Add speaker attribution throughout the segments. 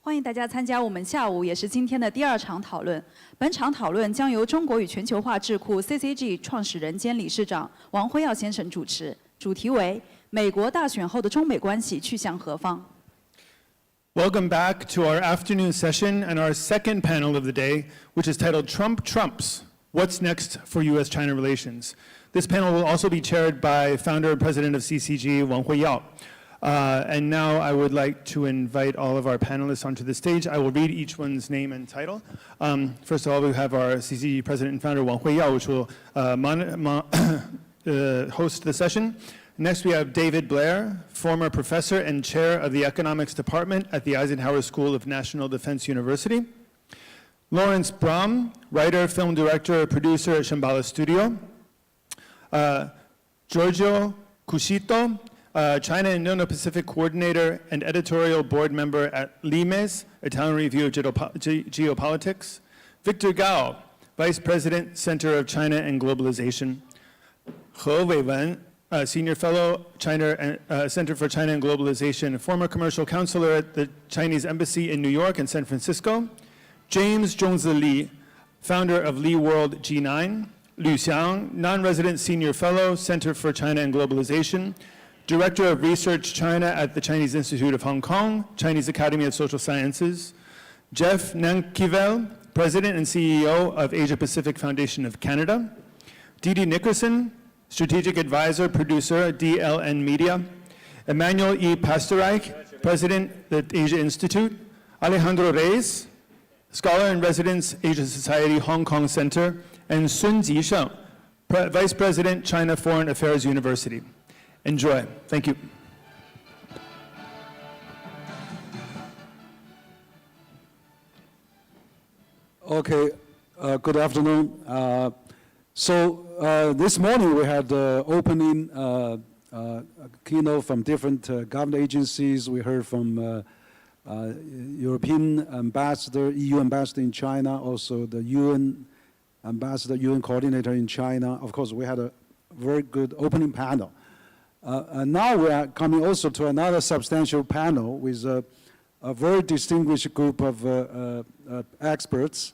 Speaker 1: 欢迎大家参加我们下午也是今天的第2场讨论。本场讨论将由中国与全球化智库 CCG 创始人兼理事长王辉耀先生主持，主题为“美国大选后的中美关系去向何方”。
Speaker 2: Welcome back to our afternoon session and our second panel of the day, which is titled Trump Trumps, What's Next for U.S.-China Relations? This panel will also be chaired by founder and president of CCG, Wang Huiyao. And now I would like to invite all of our panelists onto the stage. I will read each one's name and title. First of all, we have our CCG president and founder, Wang Huiyao, which will host the session. Next, we have David Blair, former professor and chair of the economics department at the Eisenhower School of National Defense University. Lawrence Brahm, writer, film director, producer at Shambhala Studio. Giorgio Cuscito, China and Indo-Pacific coordinator and editorial board member at Limes, Italian Review of Geopolitics. Victor Gao, vice president, Center of China and Globalization. He Weiwen, senior fellow, China Center for China and Globalization, former commercial counselor at the Chinese Embassy in New York and San Francisco. James Zhongzi Li, founder of Li World G9. Liu Xiang, non-resident senior fellow, Center for China and Globalization. Director of Research China at the Chinese Institute of Hong Kong, Chinese Academy of Social Sciences. Jeff Nankivel, President and CEO of Asia Pacific Foundation of Canada. Didi Nickerson, Strategic Advisor, Producer, DLN Media. Emmanuel E. Pasterreich, President at the Asia Institute. Alejandro Reyes, Scholar in Residence, Asia Society, Hong Kong Center. And Sun Jisheng, Vice President, China Foreign Affairs University. Enjoy. Thank you.
Speaker 3: Okay, good afternoon. This morning we had opening keynote from different government agencies. We heard from European ambassador, EU ambassador in China, also the UN ambassador, UN coordinator in China. Of course, we had a very good opening panel. And now we are coming also to another substantial panel with a very distinguished group of experts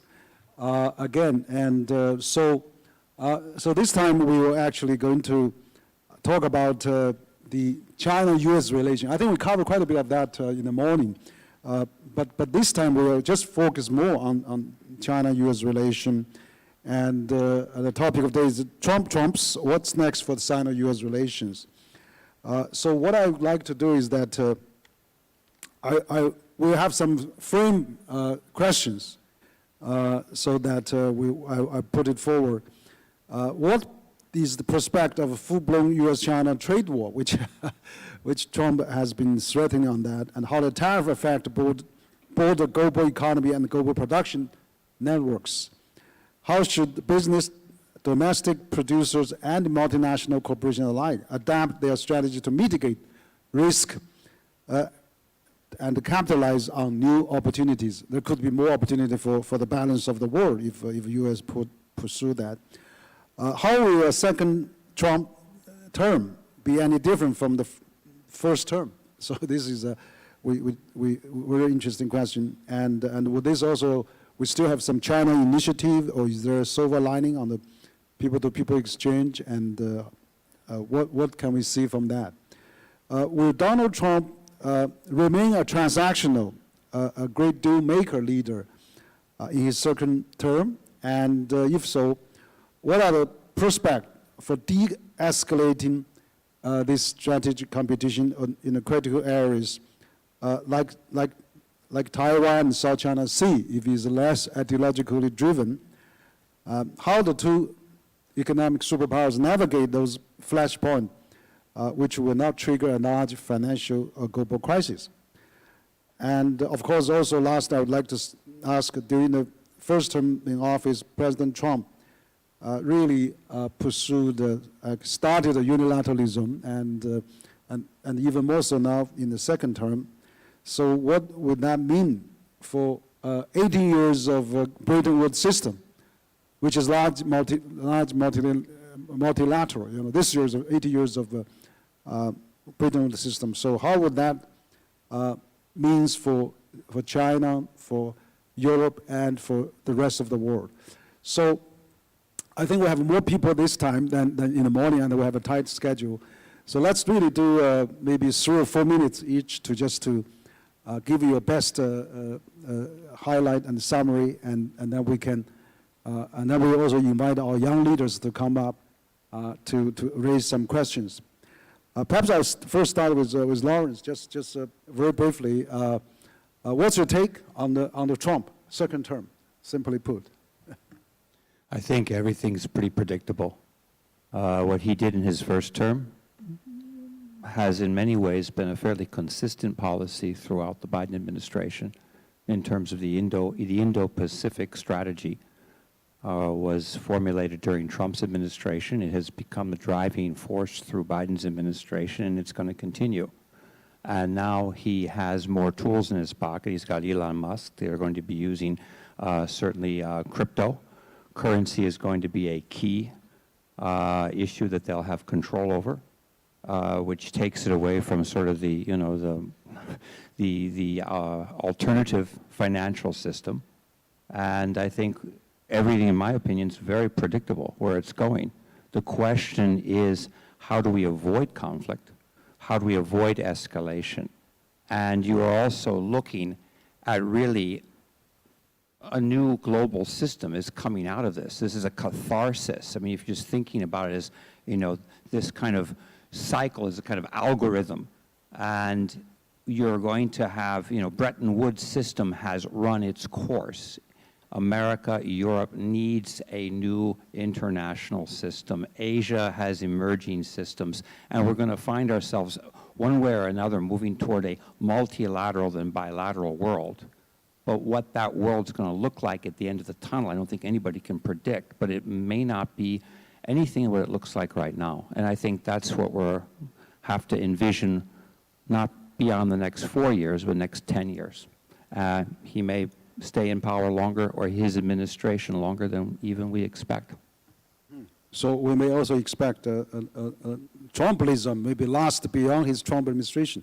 Speaker 3: again. And so this time we were actually going to talk about the China-US relation. I think we covered quite a bit of that in the morning. But this time we will just focus more on China-US relation. And the topic of the day is Trumps, what's next for the Sino-US relations? So what I would like to do is that I will have some frame questions so that I put it forward. What is the prospect of a full-blown US-China trade war, which Trump has been threatening on that, and how the tariff affect both the global economy and the global production networks? How should business, domestic producers and multinational corporations alike adapt their strategy to mitigate risk and capitalize on new opportunities? There could be more opportunity for the balance of the world if U.S. pursue that. How will a second Trump term be any different from the first term? So this is a very interesting question. And with this also, we still have some China initiative, or is there a silver lining on the people-to-people exchange, and what can we see from that? Will Donald Trump remain a transactional, a great deal maker leader in his second term? And if so, what are the prospects for de-escalating this strategic competition in the critical areas like Taiwan and South China Sea, if it's less ideologically driven? How the two economic superpowers navigate those flashpoints, which will not trigger a large financial or global crisis? And of course, also last, I would like to ask, during the first term in office, President Trump really started a unilateralism, and even more so now in the second term. So what would that mean for 18 years of Bretton Woods system, which is large multilateral? You know, this year is 80 years of Bretton Woods system. So how would that means for China, for Europe, and for the rest of the world. So I think we have more people this time than in the morning, and we have a tight schedule. So let's really do maybe 3 or 4 minutes each to just to give you a best highlight and summary, and then we can, and then we also invite our young leaders to come up to raise some questions. Perhaps I'll first start with Lawrence, just very briefly. What's your take on the Trump second term, simply put?
Speaker 4: I think everything's pretty predictable. What he did in his first term has in many ways been a fairly consistent policy throughout the Biden administration in terms of the Indo-Pacific strategy was formulated during Trump's administration. It has become the driving force through Biden's administration, and it's going to continue. And now he has more tools in his pocket. He's got Elon Musk. They're going to be using certainly crypto. Currency is going to be a key issue that they'll have control over, which takes it away from sort of the, the alternative financial system. And I think everything, in my opinion, is very predictable where it's going. The question is, how do we avoid conflict? How do we avoid escalation? And you are also looking at really a new global system is coming out of this. This is a catharsis. I mean, if you're just thinking about it as, this kind of cycle is a kind of algorithm, and you're going to have, Bretton Woods system has run its course. America, Europe needs a new international system. Asia has emerging systems, and we're going to find ourselves one way or another moving toward a multilateral than bilateral world. But what that world's going to look like at the end of the tunnel, I don't think anybody can predict, but it may not be anything what it looks like right now. And I think that's what we have to envision, not beyond the next 4 years, but next 10 years. He may stay in power longer, or his administration longer than even we expect.
Speaker 3: So we may also expect Trumpism maybe last beyond his Trump administration.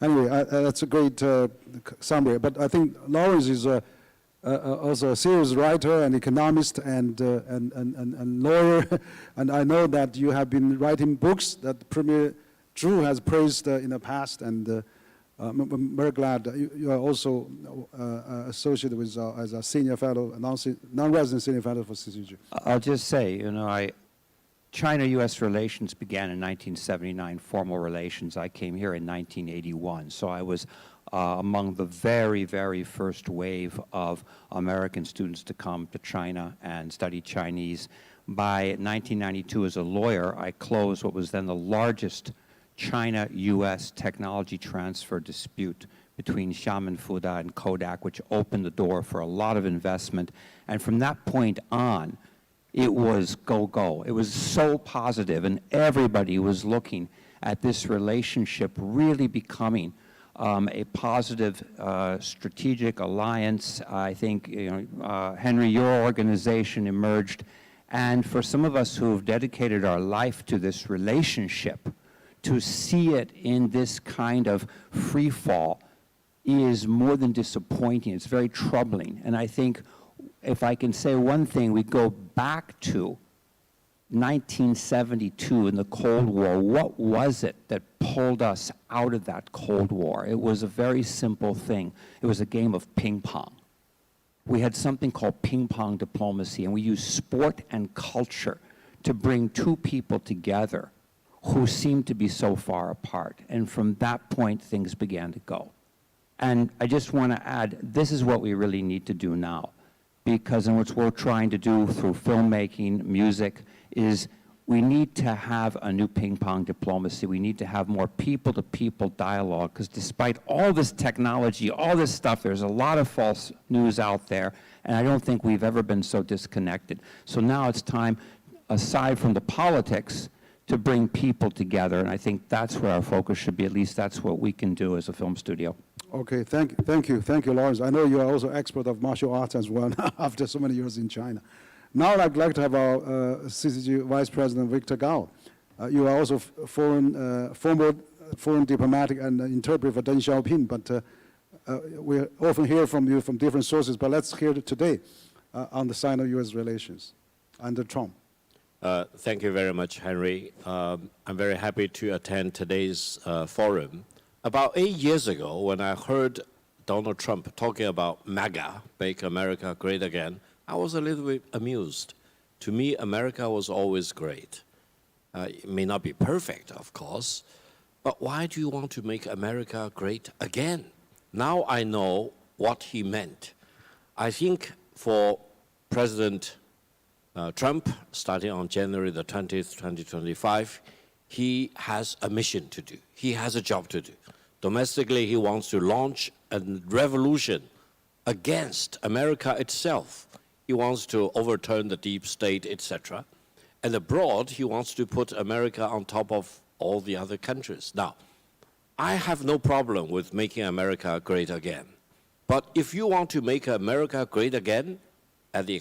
Speaker 3: Anyway, that's a great summary. But I think Lawrence is also a serious writer and economist and lawyer. And I know that you have been writing books that Premier Zhu has praised in the past. And I'm very glad you are also associated with as a senior fellow, non-resident senior fellow for CCG.
Speaker 4: I'll just say, China-U.S. relations began in 1979, formal relations. I came here in 1981, so I was among the very, very first wave of American students to come to China and study Chinese. By 1992, as a lawyer, I closed what was then the largest China-U.S. technology transfer dispute between Xiamen Fuda and Kodak, which opened the door for a lot of investment. And from that point on, it was go-go. It was so positive, and everybody was looking at this relationship really becoming a positive strategic alliance. I think, Henry, your organization emerged, and for some of us who have dedicated our life to this relationship, to see it in this kind of free fall is more than disappointing. It's very troubling. And I think if I can say one thing, we go back to 1972 in the Cold War. What was it that pulled us out of that Cold War? It was a very simple thing. It was a game of ping pong. We had something called ping pong diplomacy, and we used sport and culture to bring two people together who seemed to be so far apart. And from that point, things began to go. And I just want to add, this is what we really need to do now. Because in what we're trying to do through filmmaking, music, is we need to have a new ping pong diplomacy. We need to have more people-to-people dialogue, because despite all this technology, all this stuff, there's a lot of false news out there, and I don't think we've ever been so disconnected. So now it's time, aside from the politics, to bring people together, and I think that's where our focus should be. At least that's what we can do as a film studio.
Speaker 3: Okay, thank you, Lawrence. I know you are also expert of martial arts as well after so many years in China. Now I'd like to have our CCG Vice President Victor Gao. You are also former foreign diplomatic and interpreter for Deng Xiaoping, but we often hear from you from different sources, but let's hear it today on the Sino-US relations under Trump.
Speaker 5: Thank you very much, Henry. I'm very happy to attend today's forum. About 8 years ago, when I heard Donald Trump talking about MAGA, Make America Great Again, I was a little bit amused. To me, America was always great. It may not be perfect, of course, but why do you want to make America great again? Now I know what he meant. I think for President Trump, starting on January the 20th, 2025, he has a mission to do. He has a job to do. Domestically, he wants to launch a revolution against America itself. He wants to overturn the deep state, etc. And abroad, he wants to put America on top of all the other countries. Now, I have no problem with making America great again. But if you want to make America great again at the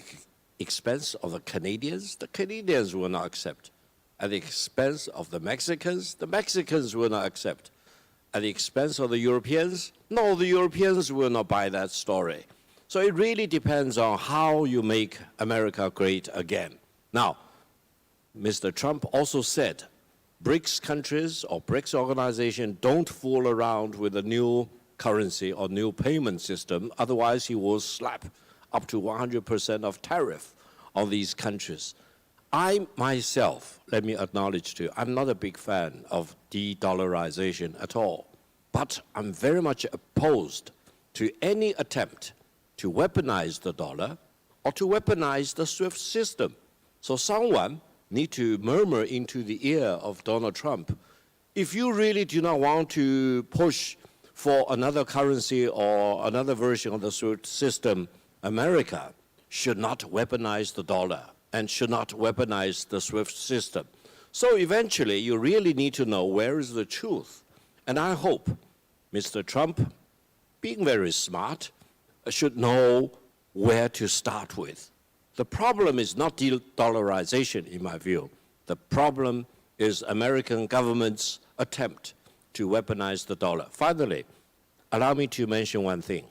Speaker 5: expense of the Canadians will not accept. At the expense of the Mexicans will not accept. At the expense of the Europeans, no, the Europeans will not buy that story. So it really depends on how you make America great again. Now, Mr. Trump also said, BRICS countries or BRICS organization don't fool around with a new currency or new payment system, otherwise he will slap up to 100% of tariff on these countries. I myself, let me acknowledge to you, I'm not a big fan of de-dollarization at all, but I'm very much opposed to any attempt to weaponize the dollar or to weaponize the SWIFT system. So someone need to murmur into the ear of Donald Trump, if you really do not want to push for another currency or another version of the SWIFT system, America should not weaponize the dollar and should not weaponize the SWIFT system. So eventually, you really need to know where is the truth. And I hope Mr. Trump, being very smart, should know where to start with. The problem is not de-dollarization, in my view. The problem is American government's attempt to weaponize the dollar. Finally, allow me to mention one thing.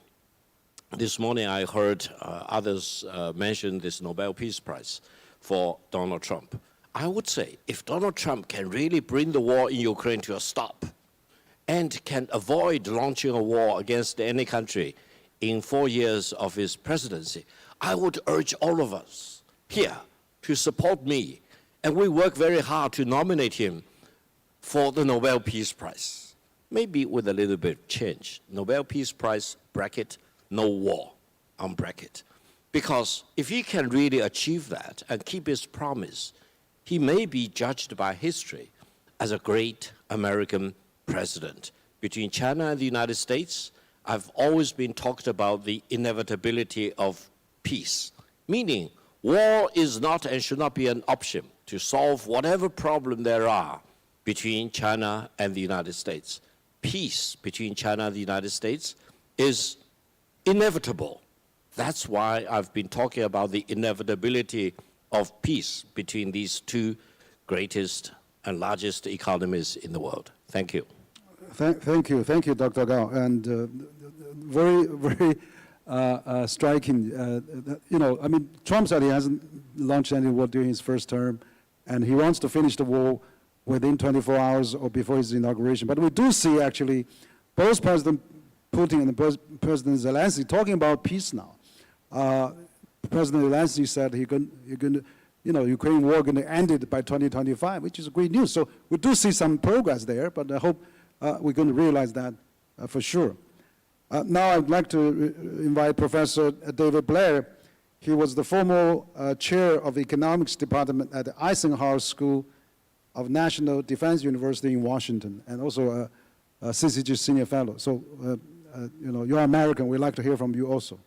Speaker 5: This morning I heard others mention this Nobel Peace Prize for Donald Trump. I would say if Donald Trump can really bring the war in Ukraine to a stop and can avoid launching a war against any country in 4 years of his presidency, I would urge all of us here to support me, and we work very hard to nominate him for the Nobel Peace Prize. Maybe with a little bit of change. Nobel Peace Prize bracket, no war on bracket. Because if he can really achieve that and keep his promise, he may be judged by history as a great American president. Between China and the United States, I've always been talked about the inevitability of peace, meaning war is not and should not be an option to solve whatever problem there are between China and the United States. Peace between China and the United States is inevitable. That's why I've been talking about the inevitability of peace between these two greatest and largest economies in the world. Thank you.
Speaker 3: Thank you, Dr. Gao, and very striking. I mean, Trump said he hasn't launched any war during his first term, and he wants to finish the war within 24 hours or before his inauguration. But we do see actually both President Putin and President Zelensky talking about peace now. President Zelensky said Ukraine war going to end it by 2025, which is great news. So we do see some progress there, but I hope we're going to realize that for sure. Now I'd like to invite Professor David Blair. He was the former chair of the economics department at the Eisenhower School of National Defense University in Washington, and also a CCG senior fellow. So, you're American. We'd like to hear from you also.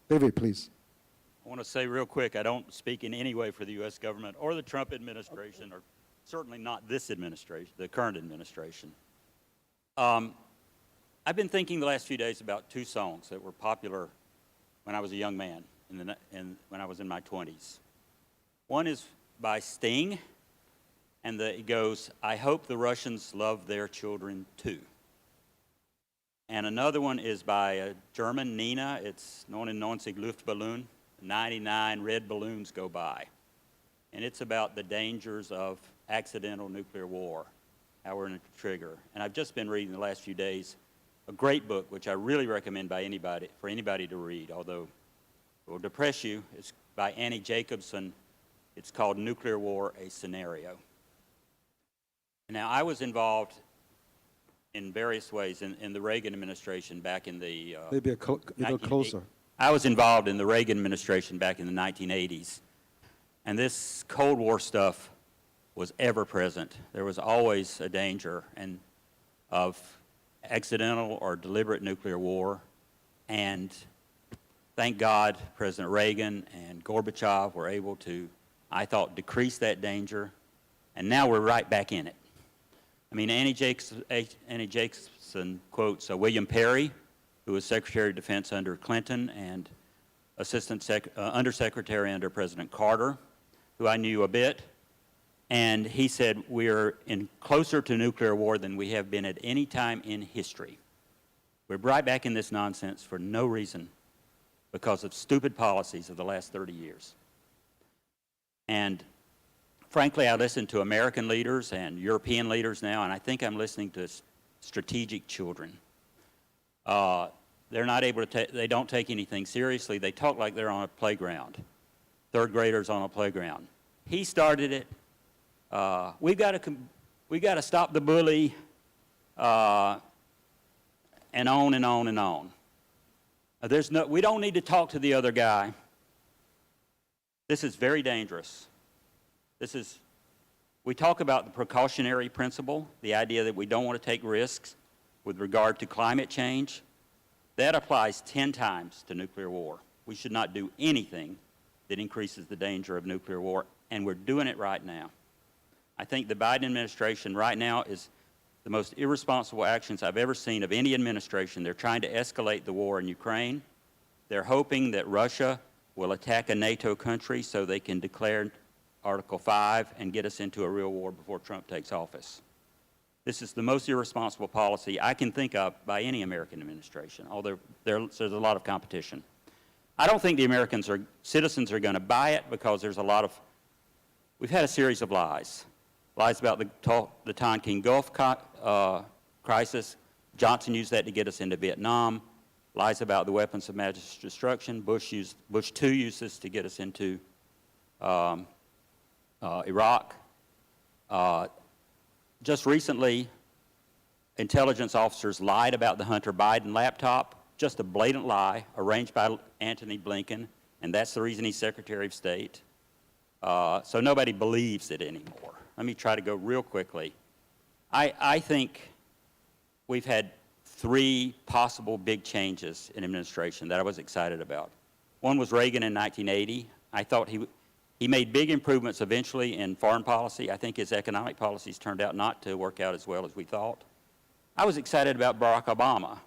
Speaker 3: David, please.
Speaker 6: I want to say real quick, I don't speak in any way for the U.S. government or the Trump administration, or certainly not this administration, the current administration. I've been thinking the last few days about two songs that were popular when I was a young man, when I was in my 20s. One is by Sting, and it goes, "I hope the Russians love their children too." And another one is by a German, Nina. It's 99 Luftballon. 99 red balloons go by. And it's about the dangers of accidental nuclear war, how we're going to trigger. And I've just been reading the last few days a great book, which I really recommend for anybody to read, although it will depress you. It's by Annie Jacobson. It's called Nuclear War, A Scenario. Now, I was involved in various ways in the Reagan administration back in the
Speaker 3: Maybe a little closer.
Speaker 6: I was involved in the Reagan administration back in the 1980s. And this Cold War stuff was ever present. There was always a danger of accidental or deliberate nuclear war. And thank God President Reagan and Gorbachev were able to, I thought, decrease that danger. And now we're right back in it. I mean, Annie Jacobson quotes William Perry, who was Secretary of Defense under Clinton and Undersecretary under President Carter, who I knew a bit. And he said, we're closer to nuclear war than we have been at any time in history. We're right back in this nonsense for no reason because of stupid policies of the last 30 years. And frankly, I listen to American leaders and European leaders now, and I think I'm listening to strategic children. They're not able to they don't take anything seriously. They talk like they're on a playground, third graders on a playground. He started it. We've got to stop the bully, and on and on and on. We don't need to talk to the other guy. This is very dangerous. We talk about the precautionary principle, the idea that we don't want to take risks with regard to climate change. That applies 10 times to nuclear war. We should not do anything that increases the danger of nuclear war, and we're doing it right now. I think the Biden administration right now is the most irresponsible actions I've ever seen of any administration. They're trying to escalate the war in Ukraine. They're hoping that Russia will attack a NATO country so they can declare Article 5 and get us into a real war before Trump takes office. This is the most irresponsible policy I can think of by any American administration, although there's a lot of competition. I don't think the citizens are going to buy it because there's we've had a series of lies. Lies about the Tonkin Gulf crisis. Johnson used that to get us into Vietnam. Lies about the weapons of mass destruction. Bush II used this to get us into Iraq. Just recently, intelligence officers lied about the Hunter Biden laptop. Just a blatant lie arranged by Antony Blinken, and that's the reason he's Secretary of State. So nobody believes it anymore. Let me try to go real quickly. I think we've had 3 possible big changes in administration that I was excited about. One was Reagan in 1980. I thought he made big improvements eventually in foreign policy. I think his economic policies turned out not to work out as well as we thought. I was excited about Barack Obama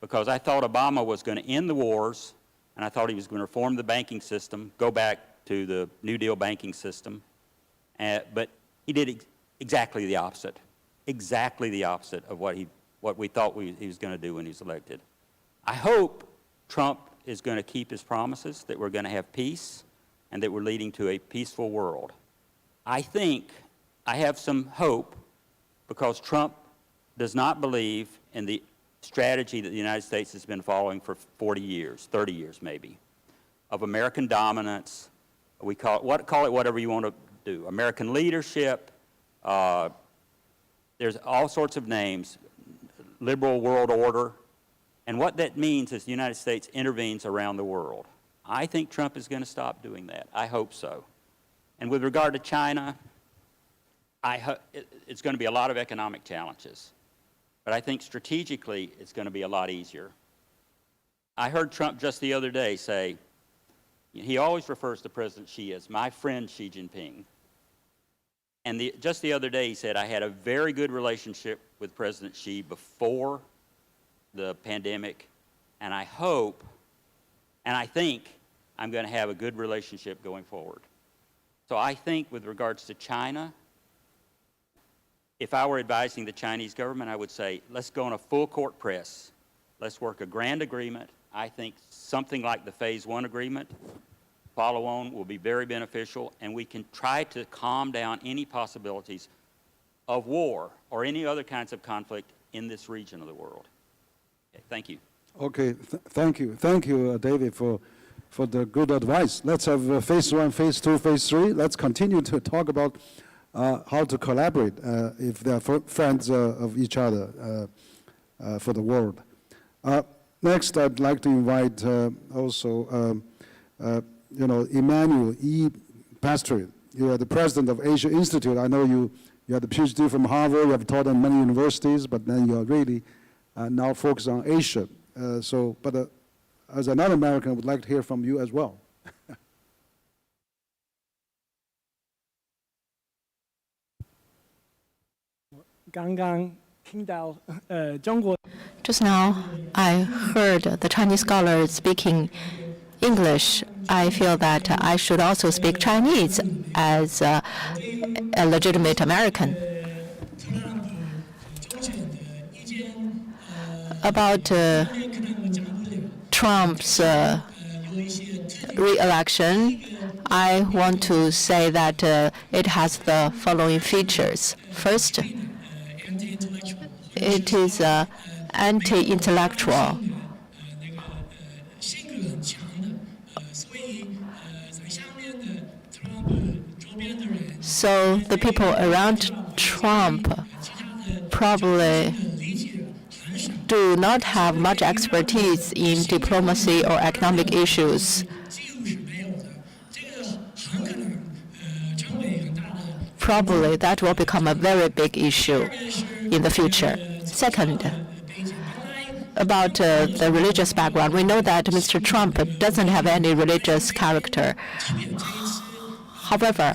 Speaker 6: because I thought Obama was going to end the wars, and I thought he was going to reform the banking system, go back to the New Deal banking system. But he did exactly the opposite of what we thought he was going to do when he was elected. I hope Trump is going to keep his promises, that we're going to have peace, and that we're leading to a peaceful world. I think I have some hope because Trump does not believe in the strategy that the United States has been following for 40 years, 30 years maybe, of American dominance. We call it whatever you want to do. American leadership, there's all sorts of names, liberal world order. And what that means is the United States intervenes around the world. I think Trump is going to stop doing that. I hope so. And with regard to China, it's going to be a lot of economic challenges. But I think strategically it's going to be a lot easier. I heard Trump just the other day say, he always refers to President Xi as my friend Xi Jinping. And just the other day he said, I had a very good relationship with President Xi before the pandemic, and I hope, and I think I'm going to have a good relationship going forward. So I think with regards to China, if I were advising the Chinese government, I would say, let's go on a full court press Let's work a grand agreement. I think something like the Phase 1 agreement, follow-on, will be very beneficial, and we can try to calm down any possibilities of war or any other kinds of conflict in this region of the world. Okay, thank you.
Speaker 3: Okay, thank you. Thank you, David, for the good advice. Let's have Phase 1, Phase 2, Phase 3. Let's continue to talk about how to collaborate if they are friends of each other for the world. Next, I'd like to invite also, Emmanuel E. Pastor. You are the president of Asia Institute. I know you have the PhD from Harvard. You have taught in many universities, but then you are really now focused on Asia. But as another American, I would like to hear from you as well.
Speaker 7: Just now, I heard the Chinese scholar speaking English. I feel that I should also speak Chinese as a legitimate American. About Trump's re-election, I want to say that it has the following features. First, it is anti-intellectual. So the people around Trump probably do not have much expertise in diplomacy or economic issues. Probably that will become a very big issue in the future. Second, about the religious background, we know that Mr. Trump doesn't have any religious character. However,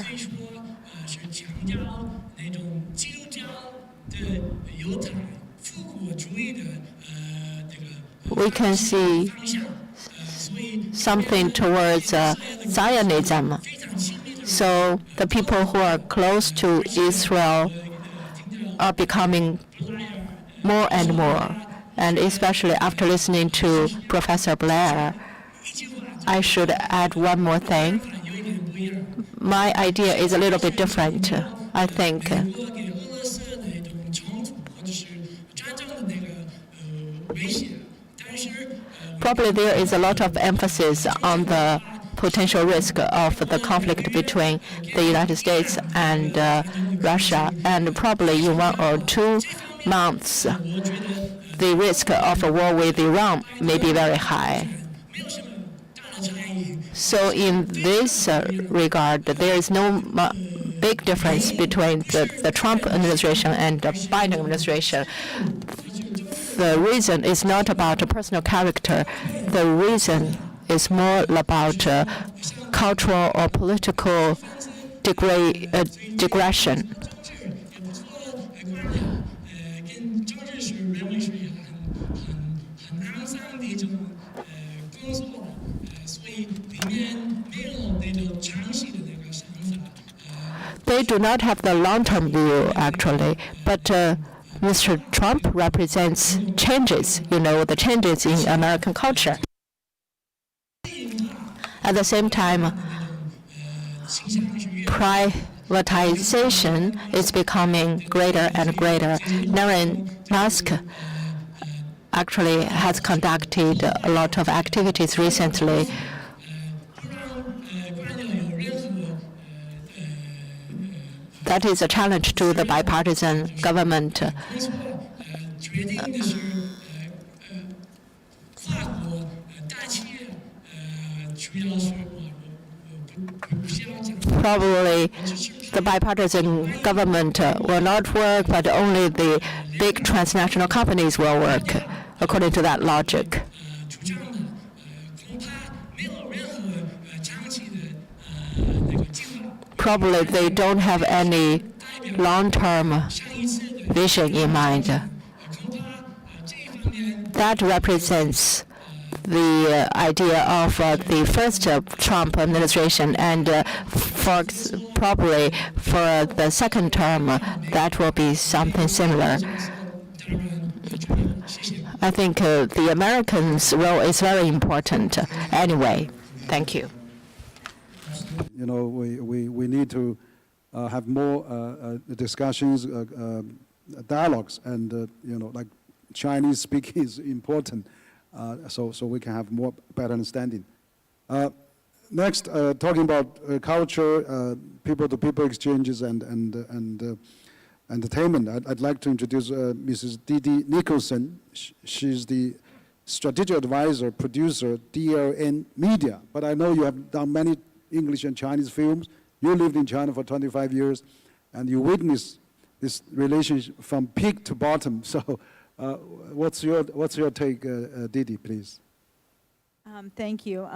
Speaker 7: we can see something towards Zionism. So the people who are close to Israel are becoming more and more. And especially after listening to Professor Blair, I should add one more thing. My idea is a little bit different, I think. Probably there is a lot of emphasis on the potential risk of the conflict between the United States and Russia, and probably in 1 or 2 months, the risk of a war with Iran may be very high. So in this regard, there is no big difference between the Trump administration and the Biden administration. The reason is not about personal character. The reason is more about cultural or political digression. They do not have the long-term view, actually, but Mr. Trump represents changes, the changes in American culture. At the same time, privatization is becoming greater and greater. Elon Musk actually has conducted a lot of activities recently. That is a challenge to the bipartisan government. Probably the bipartisan government will not work, but only the big transnational companies will work, according to that logic. Probably they don't have any long-term vision in mind. That represents the idea of the first Trump administration, and probably for the second term, that will be something similar. I think the Americans' role is very important anyway. Thank you.
Speaker 3: You know, we need to have more discussions, dialogues, and you know, like Chinese speaking is important, so we can have more better understanding. Next, talking about culture, people-to-people exchanges, and entertainment. I'd like to introduce Mrs. Didi Nicholson. She's the strategic advisor, producer, DLN Media. But I know you have done many English and Chinese films. You lived in China for 25 years, and you witnessed this relationship from peak to bottom. So, what's your take, Didi, please?
Speaker 8: Thank you.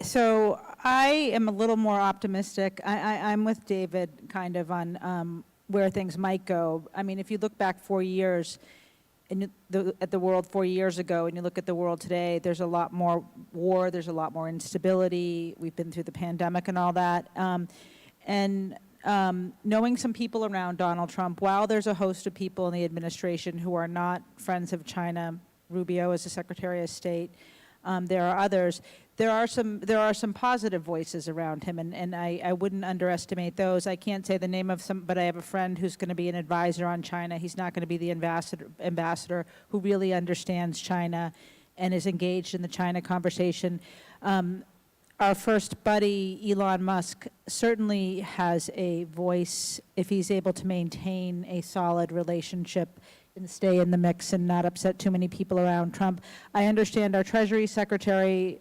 Speaker 8: So I am a little more optimistic. I'm with David kind of on where things might go. I mean, if you look back 4 years at the world 4 years ago, and you look at the world today, there's a lot more war, there's a lot more instability. We've been through the pandemic and all that. Knowing some people around Donald Trump, while there's a host of people in the administration who are not friends of China, Rubio is the Secretary of State, there are others. There are some positive voices around him, and I wouldn't underestimate those. I can't say the name of some, but I have a friend who's going to be an advisor on China. He's not going to be the ambassador who really understands China and is engaged in the China conversation. Our first buddy, Elon Musk, certainly has a voice if he's able to maintain a solid relationship and stay in the mix and not upset too many people around Trump. I understand our Treasury Secretary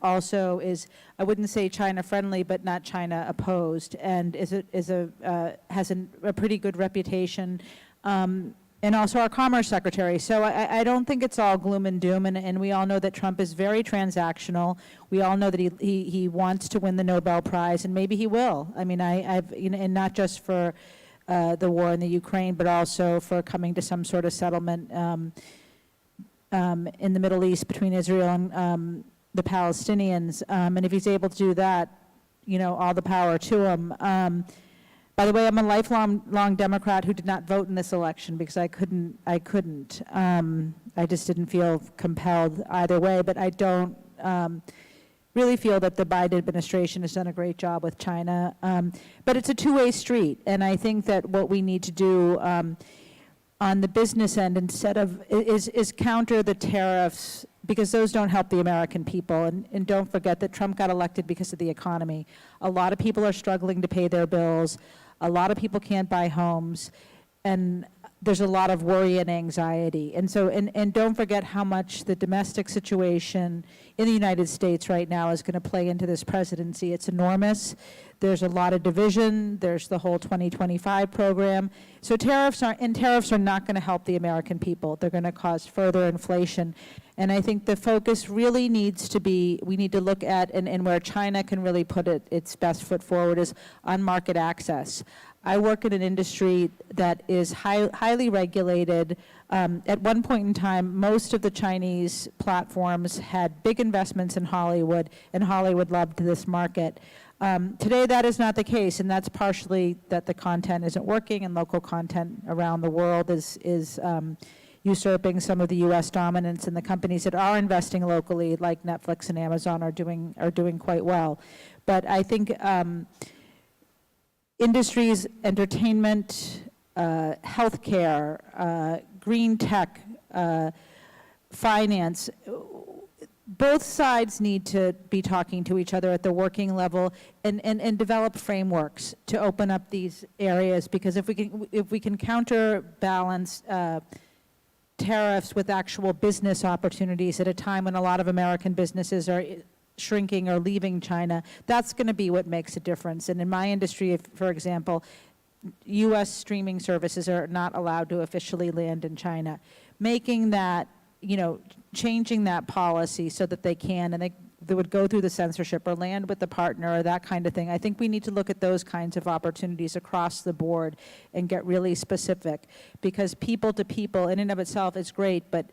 Speaker 8: also is, I wouldn't say China friendly, but not China opposed, and has a pretty good reputation. And also our Commerce Secretary. So I don't think it's all gloom and doom, and we all know that Trump is very transactional. We all know that he wants to win the Nobel Prize, and maybe he will. I mean, and not just for the war in the Ukraine, but also for coming to some sort of settlement in the Middle East between Israel and the Palestinians. And if he's able to do that, you know, all the power to him. By the way, I'm a lifelong Democrat who did not vote in this election because I couldn't. I just didn't feel compelled either way, but I don't really feel that the Biden administration has done a great job with China. But it's a two-way street, and I think that what we need to do on the business end is counter the tariffs, because those don't help the American people. And don't forget that Trump got elected because of the economy. A lot of people are struggling to pay their bills. A lot of people can't buy homes. And there's a lot of worry and anxiety. And so, and don't forget how much the domestic situation in the United States right now is going to play into this presidency. It's enormous. There's a lot of division. There's the whole 2025 program. So tariffs are not going to help the American people. They're going to cause further inflation. And I think the focus really needs to be, we need to look at, and where China can really put its best foot forward is on market access. I work in an industry that is highly regulated. At one point in time, most of the Chinese platforms had big investments in Hollywood, and Hollywood loved this market. Today, that is not the case, and that's partially that the content isn't working, and local content around the world is usurping some of the U.S. dominance, and the companies that are investing locally, like Netflix and Amazon, are doing quite well. But I think industries, entertainment, healthcare, green tech, finance, both sides need to be talking to each other at the working level and develop frameworks to open up these areas, because if we can counterbalance tariffs with actual business opportunities at a time when a lot of American businesses are shrinking or leaving China, that's going to be what makes a difference. And in my industry, for example, U.S. streaming services are not allowed to officially land in China. Making that, you know, changing that policy so that they can, and they would go through the censorship or land with the partner or that kind of thing. I think we need to look at those kinds of opportunities across the board and get really specific, because people to people in and of itself is great, but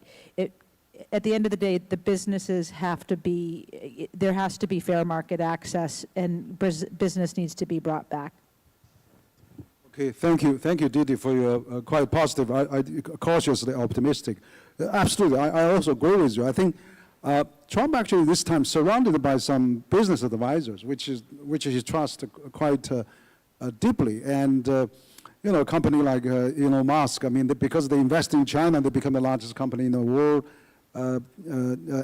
Speaker 8: at the end of the day, the businesses have to be, there has to be fair market access, and business needs to be brought back.
Speaker 3: Okay, thank you, Didi, for your quite positive, cautiously optimistic Absolutely, I also agree with you. I think Trump actually this time surrounded by some business advisors, which he trusts quite deeply. And you know, a company like Elon Musk, I mean, because they invest in China, they become the largest company in the world.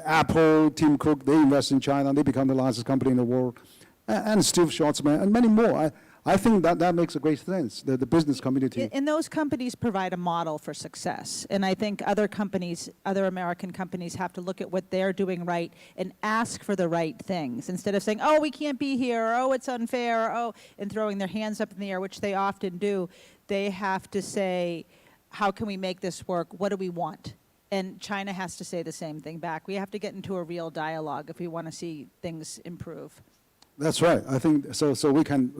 Speaker 3: Apple, Tim Cook, they invest in China, they become the largest company in the world. And Steve Schwarzman, and many more. I think that makes a great sense, the business community.
Speaker 8: And those companies provide a model for success. And I think other companies, other American companies have to look at what they're doing right and ask for the right things instead of saying, oh, we can't be here, or, oh, it's unfair, or, oh, and throwing their hands up in the air, which they often do. They have to say, how can we make this work? What do we want? And China has to say the same thing back. We have to get into a real dialogue if we want to see things improve.
Speaker 3: That's right. I think so. So we can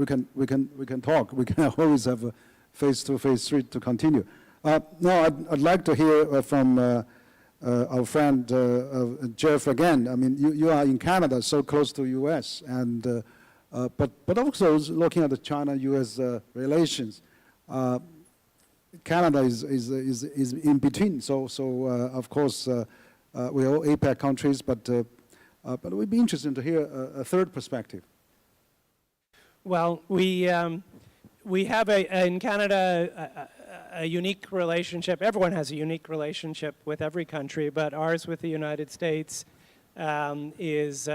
Speaker 3: talk. We can always have a face-to-face street to continue. Now, I'd like to hear from our friend Jeff again. I mean, you are in Canada, so close to U.S., and but also looking at the China-U.S. relations. Canada is in between. So of course we're all APEC countries, but it would be interesting to hear a third perspective.
Speaker 9: Well, we have in Canada a unique relationship. Everyone has a unique relationship with every country, but ours with the United States is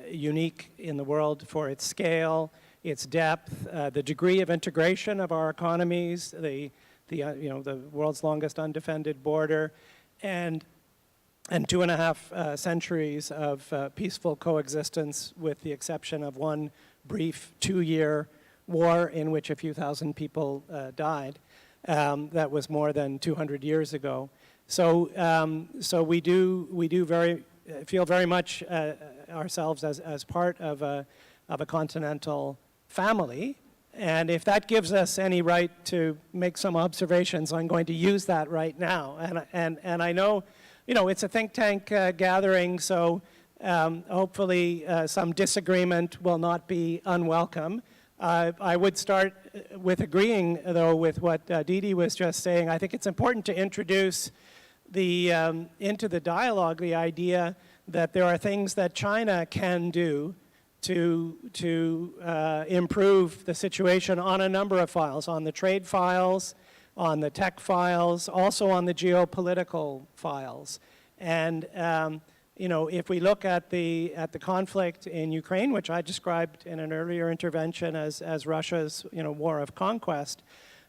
Speaker 9: unique in the world for its scale, its depth, the degree of integration of our economies, the world's longest undefended border, and 2.5 centuries of peaceful coexistence, with the exception of one brief 2-year war in which a few thousand people died. That was more than 200 years ago. So we feel very much ourselves as part of a continental family. And if that gives us any right to make some observations, I'm going to use that right now. And I know, it's a think tank gathering, so hopefully some disagreement will not be unwelcome. I would start with agreeing, though, with what Didi was just saying. I think it's important to introduce into the dialogue the idea that there are things that China can do to improve the situation on a number of files, on the trade files, on the tech files, also on the geopolitical files. And if we look at the conflict in Ukraine, which I described in an earlier intervention as Russia's war of conquest,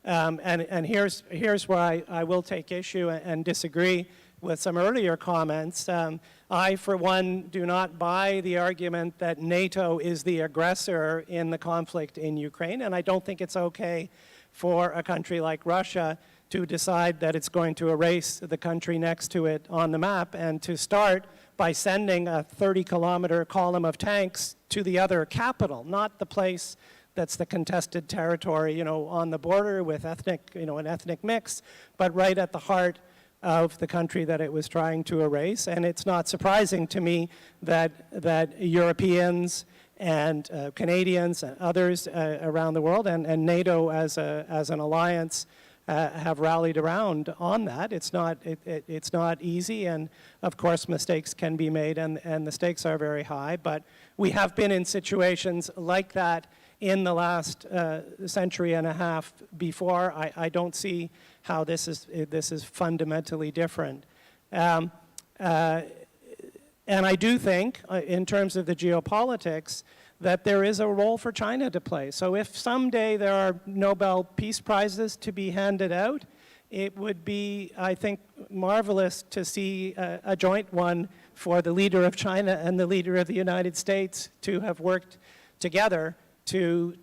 Speaker 9: and here's where I will take issue and disagree with some earlier comments. I, for one, do not buy the argument that NATO is the aggressor in the conflict in Ukraine, and I don't think it's okay for a country like Russia to decide that it's going to erase the country next to it on the map, and to start by sending a 30-kilometer column of tanks to the other capital, not the place that's the contested territory, on the border with an ethnic mix, but right at the heart of the country that it was trying to erase. And it's not surprising to me that Europeans and Canadians and others around the world, and NATO as an alliance, have rallied around on that. It's not easy, and of course mistakes can be made, and the stakes are very high, but we have been in situations like that in the last century and a half before. I don't see how this is fundamentally different. And I do think, in terms of the geopolitics, that there is a role for China to play. So if someday there are Nobel Peace Prizes to be handed out, it would be, I think, marvelous to see a joint one for the leader of China and the leader of the United States to have worked together to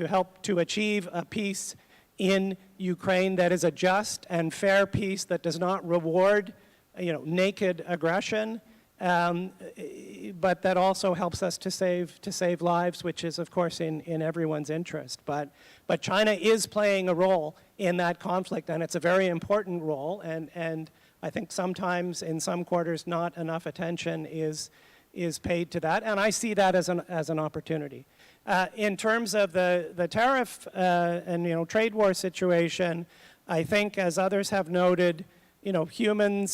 Speaker 9: help to achieve a peace in Ukraine that is a just and fair peace, that does not reward, naked aggression, but that also helps us to save lives, which is, of course, in everyone's interest. But China is playing a role in that conflict, and it's a very important role. And I think sometimes, in some quarters, not enough attention is paid to that, and I see that as an opportunity. In terms of the tariff and trade war situation, I think, as others have noted, human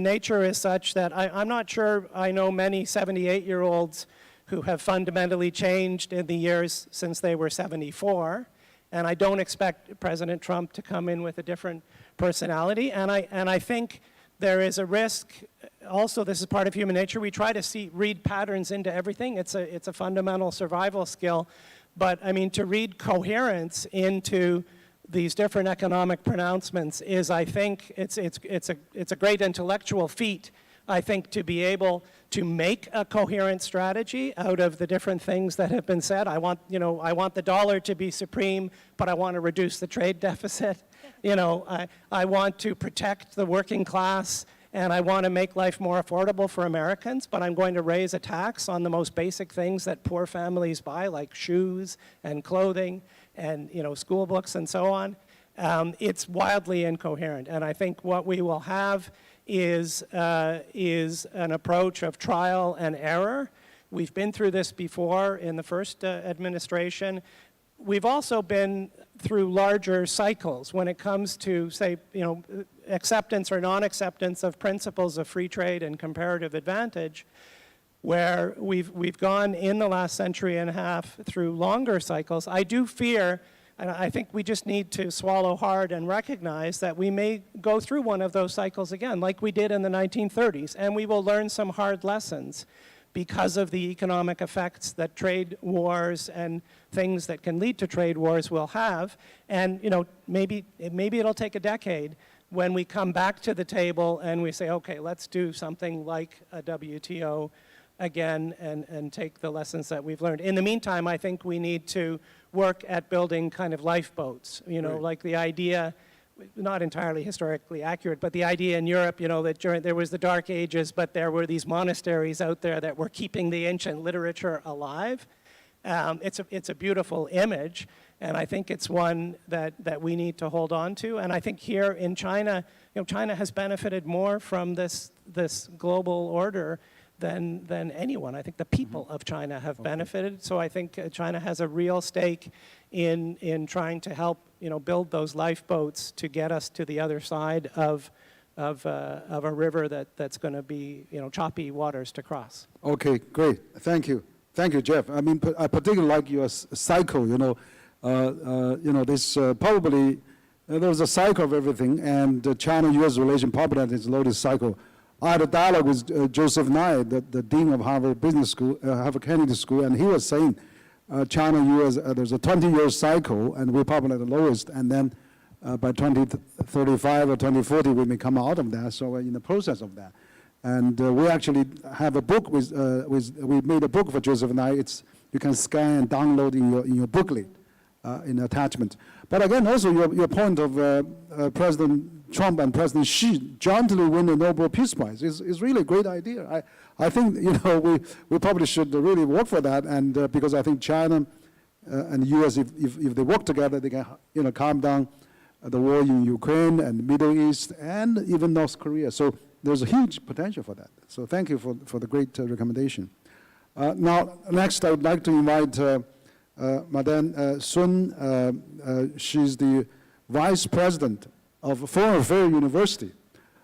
Speaker 9: nature is such that I'm not sure I know many 78-year-olds who have fundamentally changed in the years since they were 74. And I don't expect President Trump to come in with a different personality. And I think there is a risk, also this is part of human nature, we try to read patterns into everything. It's a fundamental survival skill. But I mean, to read coherence into these different economic pronouncements is, I think, it's a great intellectual feat, I think, to be able to make a coherent strategy out of the different things that have been said. I want the dollar to be supreme, but I want to reduce the trade deficit. I want to protect the working class, and I want to make life more affordable for Americans, but I'm going to raise a tax on the most basic things that poor families buy, like shoes and clothing and school books and so on. It's wildly incoherent, and I think what we will have is an approach of trial and error. We've been through this before in the first administration. We've also been through larger cycles when it comes to, say, acceptance or non-acceptance of principles of free trade and comparative advantage, where we've gone in the last century and a half through longer cycles. I do fear, and I think we just need to swallow hard and recognize that we may go through one of those cycles again, like we did in the 1930s, and we will learn some hard lessons because of the economic effects that trade wars and things that can lead to trade wars will have. And maybe it'll take a decade when we come back to the table and we say, okay, let's do something like a WTO again and take the lessons that we've learned. In the meantime, I think we need to work at building kind of lifeboats,
Speaker 3: Right.
Speaker 9: like the idea, not entirely historically accurate, but the idea in Europe, that there was the Dark Ages, but there were these monasteries out there that were keeping the ancient literature alive. It's a beautiful image, and I think it's one that we need to hold on to. And I think here in China, China has benefited more from this global order than anyone. I think the people of China have benefited. So I think China has a real stake in trying to help build those lifeboats to get us to the other side of a river that's going to be choppy waters to cross.
Speaker 3: Okay, great. Thank you. Thank you, Jeff. I mean, I particularly like your cycle. This probably there's a cycle of everything, and the China-U.S. relation probably is loaded cycle. I had a dialogue with Joseph Nye, the dean of Harvard Business School, Harvard Kennedy School, and he was saying China-U.S. There's a 20-year cycle, and we're probably at the lowest, and then by 2035 or 2040 we may come out of that. So we're in the process of that, and we actually have a book we made a book for Joseph Nye. You can scan and download in your booklet in attachment. But again, also your point of President Trump and President Xi jointly win the Nobel Peace Prize is really a great idea. I think we probably should really work for that, and because I think China and the U.S. if they work together, they can calm down the war in Ukraine and the Middle East and even North Korea. So there's a huge potential for that. So thank you for the great recommendation. Now next I would like to invite Madame Sun. She's the Vice President of Foreign Affairs University,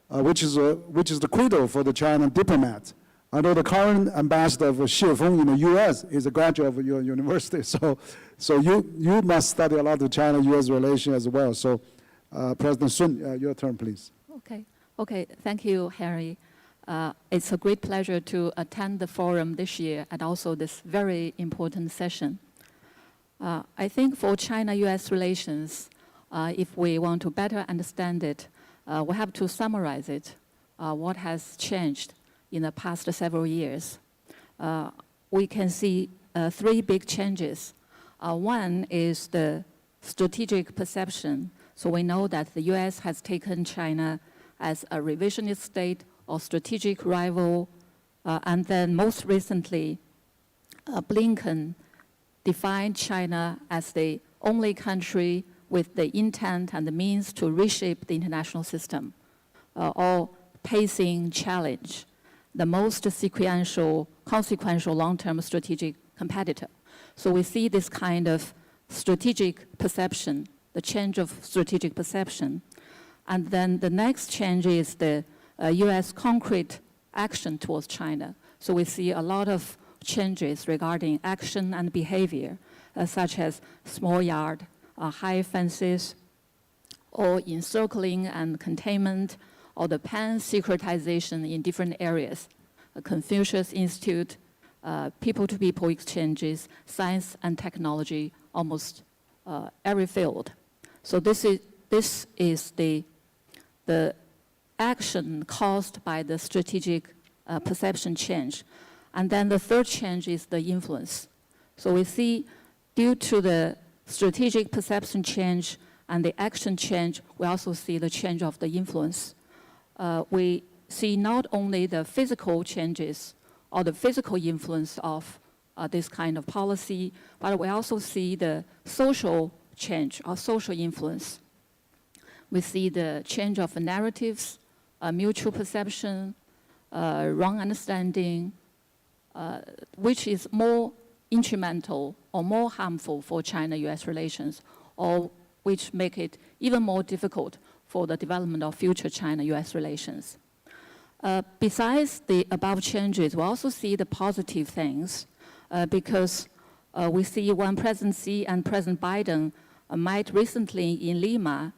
Speaker 3: which is the cradle for the China diplomats. I know the current ambassador of Xie Feng in the U.S. is a graduate of your university, so you must study a lot of China-U.S. relations as well. So, President Sun, your turn, please.
Speaker 10: Okay. Thank you, Henry. It's a great pleasure to attend the forum this year and also this very important session. I think for China-U.S. relations, if we want to better understand it, we have to summarize it, what has changed in the past several years. We can see three big changes. One is the strategic perception. So we know that the U.S. has taken China as a revisionist state or strategic rival, and then most recently, Blinken defined China as the only country with the intent and the means to reshape the international system, or pacing challenge, the most consequential long-term strategic competitor. So we see this kind of strategic perception, the change of strategic perception. And then the next change is the US concrete action towards China. So we see a lot of changes regarding action and behavior, such as small yard, high fences, or encircling and containment, or the pan-secretization in different areas, Confucius Institute, people-to-people exchanges, science and technology, almost every field. So this is the action caused by the strategic perception change. And then the third change is the influence. So we see due to the strategic perception change and the action change, we also see the change of the influence. We see not only the physical changes or the physical influence of this kind of policy, but we also see the social change or social influence. We see the change of narratives, mutual perception, wrong understanding, which is more instrumental or more harmful for China-US relations, or which make it even more difficult for the development of future China-US relations. Besides the above changes, we also see the positive things because we see when President Xi and President Biden met recently in Lima,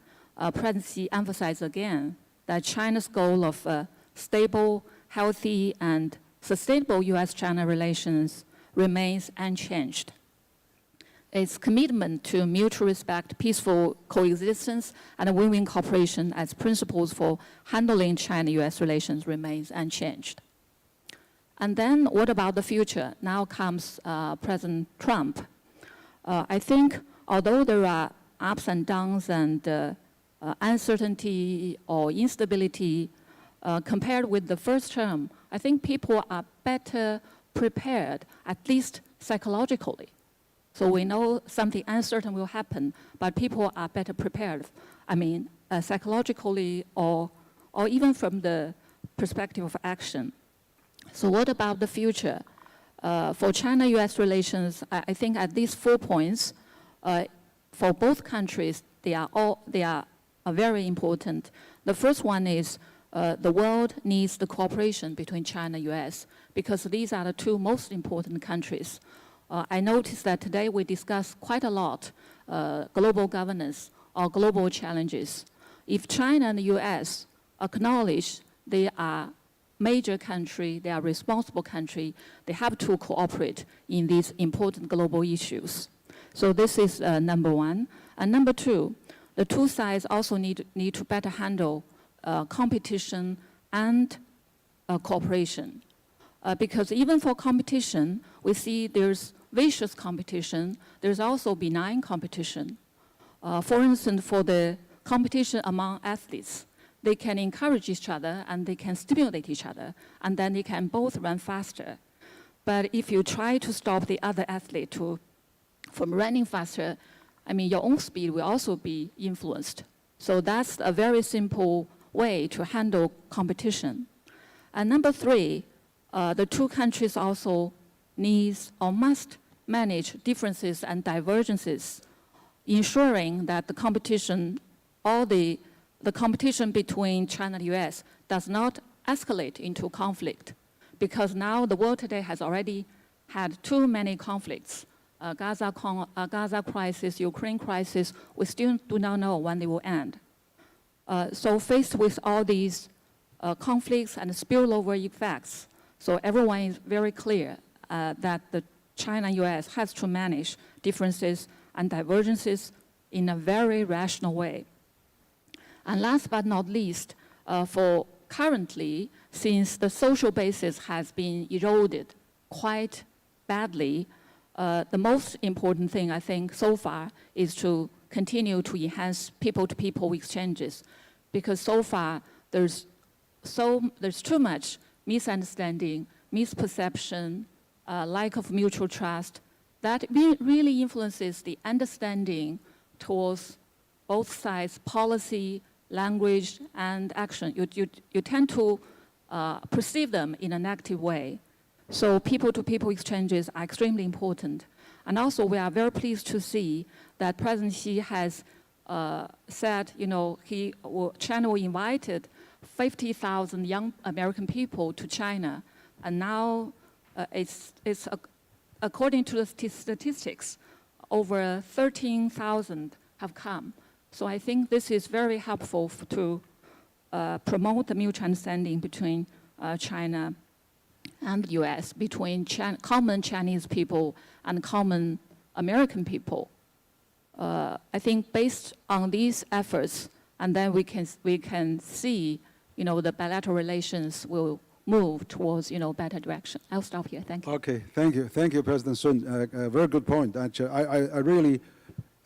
Speaker 10: President Xi emphasized again that China's goal of stable, healthy, and sustainable US-China relations remains unchanged. Its commitment to mutual respect, peaceful coexistence, and win-win cooperation as principles for handling China-US relations remains unchanged. And then what about the future? Now comes President Trump. I think although there are ups and downs and uncertainty or instability compared with the first term, I think people are better prepared, at least psychologically. So we know something uncertain will happen, but people are better prepared. I mean, psychologically or even from the perspective of action. So what about the future? For China-US relations, I think at these 4 points, for both countries, they are very important. The first one is the world needs the cooperation between China and US because these are the two most important countries. I noticed that today we discussed quite a lot global governance or global challenges. If China and the US acknowledge they are major country, they are responsible country, they have to cooperate in these important global issues. So this is number one. And number two, the two sides also need to better handle competition and cooperation. Because even for competition, we see there's vicious competition, there's also benign competition. For instance, for the competition among athletes, they can encourage each other and they can stimulate each other, and then they can both run faster. But if you try to stop the other athlete from running faster, I mean, your own speed will also be influenced. So that's a very simple way to handle competition. And number three, the two countries also needs or must manage differences and divergences, ensuring that the competition or the competition between China and the US does not escalate into conflict. Because now the world today has already had too many conflicts. Gaza crisis, Ukraine crisis, we still do not know when they will end. So faced with all these conflicts and spillover effects, so everyone is very clear that the China and US has to manage differences and divergences in a very rational way. And last but not least, for currently, since the social basis has been eroded quite badly, the most important thing I think so far is to continue to enhance people-to-people exchanges, because so far there's too much misunderstanding, misperception, lack of mutual trust that really influences the understanding towards both sides, policy, language, and action. You tend to perceive them in a negative way. So people-to-people exchanges are extremely important. And also we are very pleased to see that President Xi has said, China invited 50,000 young American people to China, and now it's according to the statistics, over 13,000 have come. So I think this is very helpful to promote the mutual understanding between China and the U.S., between common Chinese people and common American people. I think based on these efforts, and then we can see, the bilateral relations will move towards, better direction. I'll stop here. Thank you.
Speaker 3: Okay, thank you. Thank you, President Sun. Very good point. Actually, I really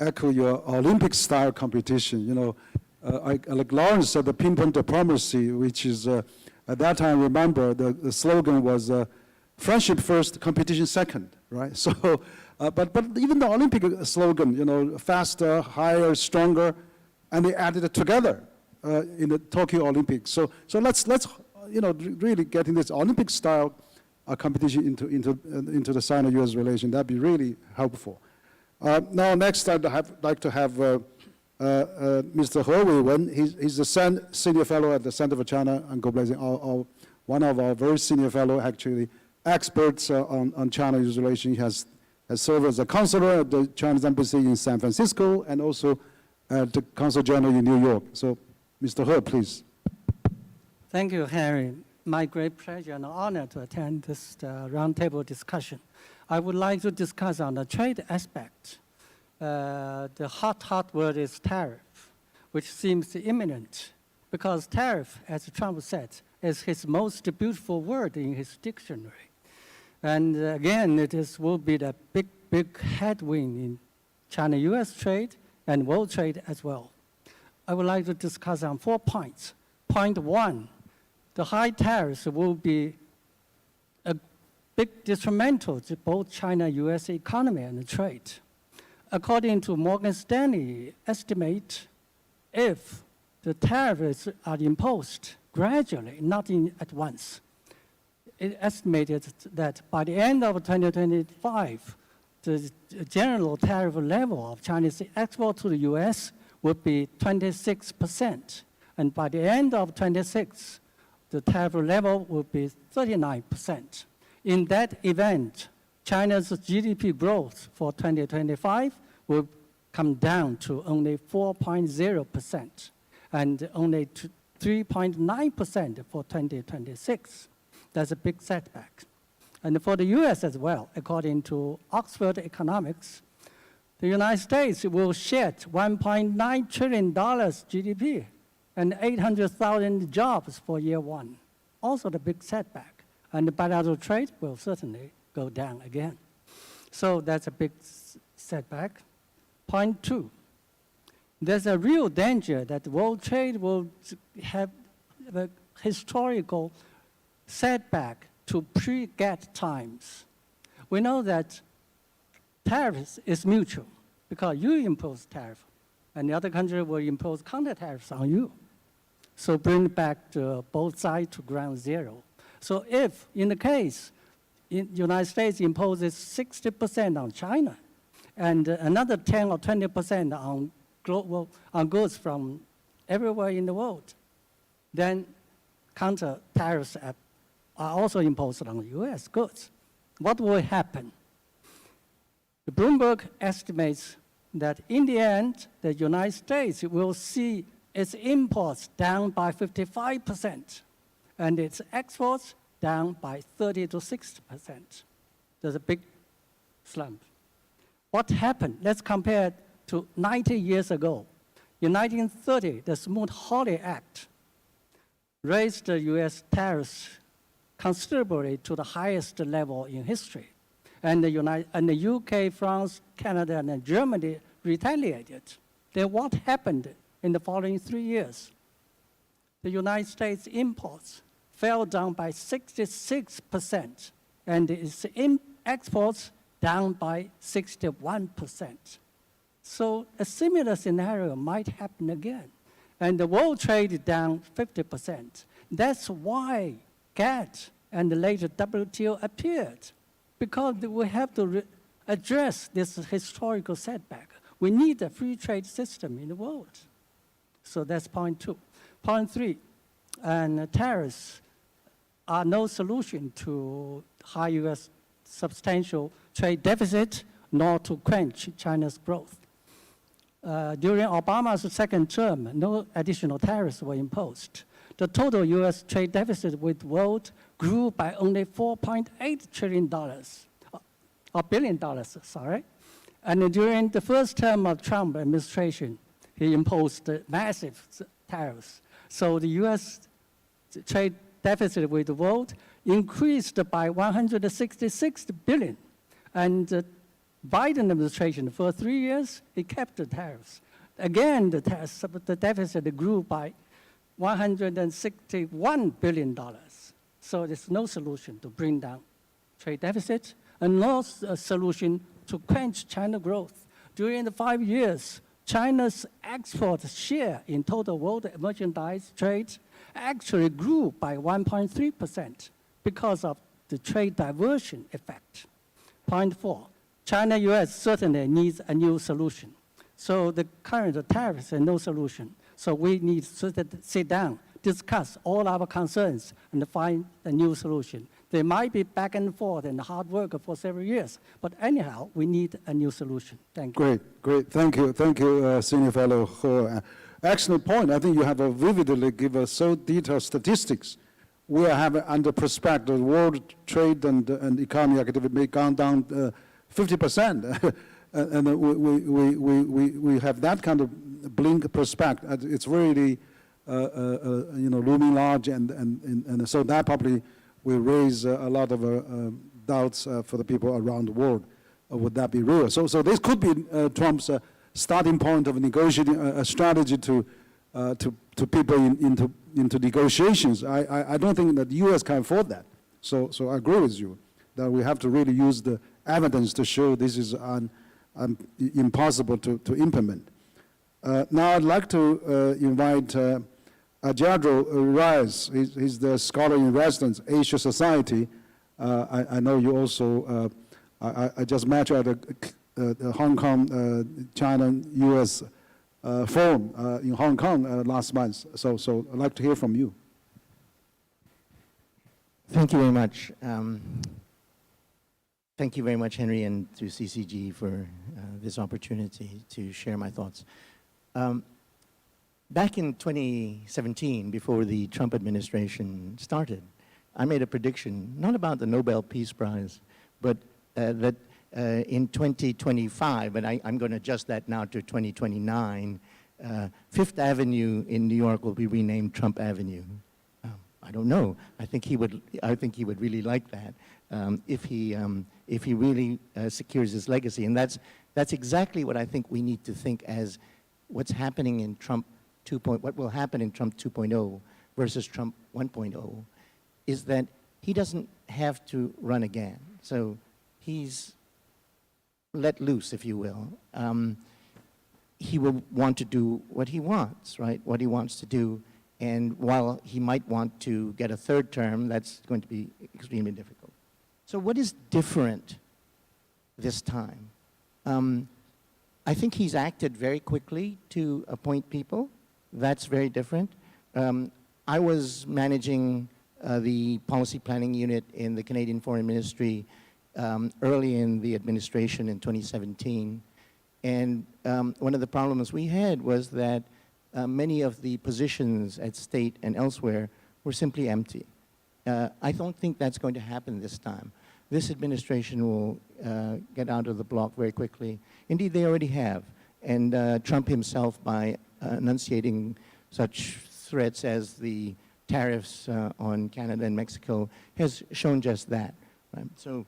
Speaker 3: echo your Olympic-style competition. Like Lawrence said, the ping-pong diplomacy, which is, at that time, remember, the slogan was friendship first, competition second, right? So, but even the Olympic slogan, faster, higher, stronger, and they added it together in the Tokyo Olympics. So let's really get in this Olympic-style competition into the Sino-U.S. relation. That'd be really helpful. Now, next, I'd like to have Mr. He Weiwen. He's the senior fellow at the Center for China and Globalization, one of our very senior fellow, actually, experts on China-U.S. relations. He has served as a counselor at the Chinese Embassy in San Francisco and also at the Consul General in New York. So, Mr. He, please.
Speaker 11: Thank you, Henry. My great pleasure and honor to attend this roundtable discussion. I would like to discuss on the trade aspect. The hot word is tariff, which seems imminent because tariff, as Trump said, is his most beautiful word in his dictionary. And again, will be the big headwind in China-U.S. trade and world trade as well. I would like to discuss on 4 points. Point 1, the high tariffs will be a big detrimental to both China-U.S. economy and trade. According to Morgan Stanley estimate, if the tariffs are imposed gradually, not at once, it estimated that by the end of 2025, the general tariff level of Chinese export to the U.S. would be 26%. And by the end of 26, the tariff level would be 39%. In that event, China's GDP growth for 2025 will come down to only 4.0% and only 3.9% for 2026. That's a big setback. And for the US as well, according to Oxford Economics, the United States will shed $1.9 trillion GDP and 800,000 jobs for year 1. Also the big setback. And the bilateral trade will certainly go down again. So that's a big setback. Point 2, there's a real danger that world trade will have a historical setback to pre-GATT times. We know that tariffs is mutual because you impose tariff and the other country will impose counter tariffs on you. So bring back both sides to ground zero. So if, in the case, the United States imposes 60% on China and another 10 or 20% on goods from everywhere in the world, then counter tariffs are also imposed on U.S. goods. What will happen? The Bloomberg estimates that in the end, the United States will see its imports down by 55% and its exports down by 30 to 60%. There's a big slump. What happened? Let's compare it to 90 years ago. In 1930, the Smoot-Hawley Act raised the U.S. tariffs considerably to the highest level in history. And the UK, France, Canada, and Germany retaliated. Then what happened in the following 3 years? The United States imports fell down by 66%, and its exports down by 61%. So a similar scenario might happen again. And the world trade down 50%. That's why GATT and later WTO appeared, because we have to address this historical setback. We need a free trade system in the world. So that's point 2. Point 3, and tariffs are no solution to high U.S. substantial trade deficit, nor to quench China's growth. During Obama's second term, no additional tariffs were imposed. The total U.S. trade deficit with the world grew by only $4.8 trillion, or billion dollars, sorry. And during the first term of Trump administration, he imposed massive tariffs. So the U.S. trade deficit with the world increased by $166 billion. And the Biden administration, for 3 years, he kept the tariffs. Again, the deficit grew by $161 billion. So there's no solution to bring down trade deficit and no solution to quench China growth. During the 5 years, China's export share in total world merchandise trade actually grew by 1.3% because of the trade diversion effect. Point 4, China-US certainly needs a new solution. So the current tariffs are no solution. So we need to sit down, discuss all our concerns, and find a new solution. They might be back and forth and hard work for several years, but anyhow, we need a new solution. Thank you.
Speaker 3: Great. Thank you, Senior Fellow He. Excellent point. I think you have vividly given us so detailed statistics. We have under perspective, world trade and economic activity may gone down 50%. And we have that kind of blink perspective. It's really, looming large, and so that probably will raise a lot of doubts for the people around the world. Would that be real? So this could be Trump's starting point of negotiating a strategy to people into negotiations. I don't think that the U.S. can afford that. So I agree with you that we have to really use the evidence to show this is impossible to implement. Now I'd like to invite Ajadro Rice. He's the scholar in residence, Asia Society. I know you also, I just met you at the Hong Kong, China-US forum in Hong Kong last month. So I'd like to hear from you.
Speaker 12: Thank you very much. Thank you very much, Henry, and to CCG for this opportunity to share my thoughts. Back in 2017, before the Trump administration started, I made a prediction, not about the Nobel Peace Prize, but that in 2025, and I'm going to adjust that now to 2029, Fifth Avenue in New York will be renamed Trump Avenue. I don't know. I think he would really like that if he really secures his legacy, and that's exactly what I think we need to think as what's happening in Trump 2.0, what will happen in Trump 2.0 versus Trump 1.0, is that he doesn't have to run again. So he's let loose, if you will. He will want to do what he wants, right? What he wants to do. And while he might want to get a third term, that's going to be extremely difficult. So what is different this time? I think he's acted very quickly to appoint people. That's very different. I was managing the policy planning unit in the Canadian Foreign Ministry early in the administration in 2017. And one of the problems we had was that many of the positions at state and elsewhere were simply empty. I don't think that's going to happen this time. This administration will get out of the block very quickly. Indeed, they already have. And Trump himself, by enunciating such threats as the tariffs on Canada and Mexico, has shown just that. Right? So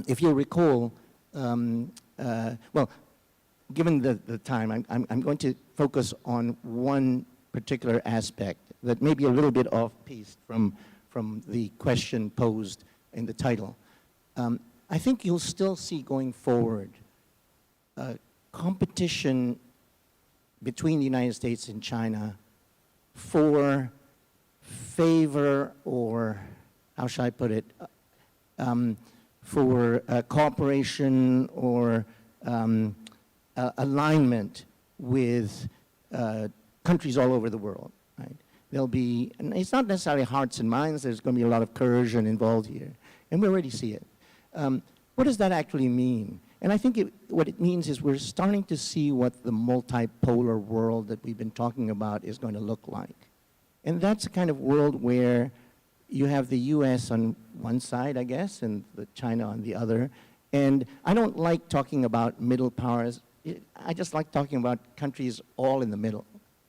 Speaker 12: if you'll recall, well, given the time, I'm going to focus on one particular aspect that may be a little bit off-piste from the question posed in the title. I think you'll still see going forward competition between the United States and China for favor, or how shall I put it, for cooperation or alignment with countries all over the world, right? There'll be, and it's not necessarily hearts and minds, there's going to be a lot of coercion involved here, and we already see it. What does that actually mean? And I think what it means is we're starting to see what the multipolar world that we've been talking about is going to look like. And that's a kind of world where you have the US on one side, I guess, and China on the other. And I don't like talking about middle powers. I just like talking about countries all in the middle.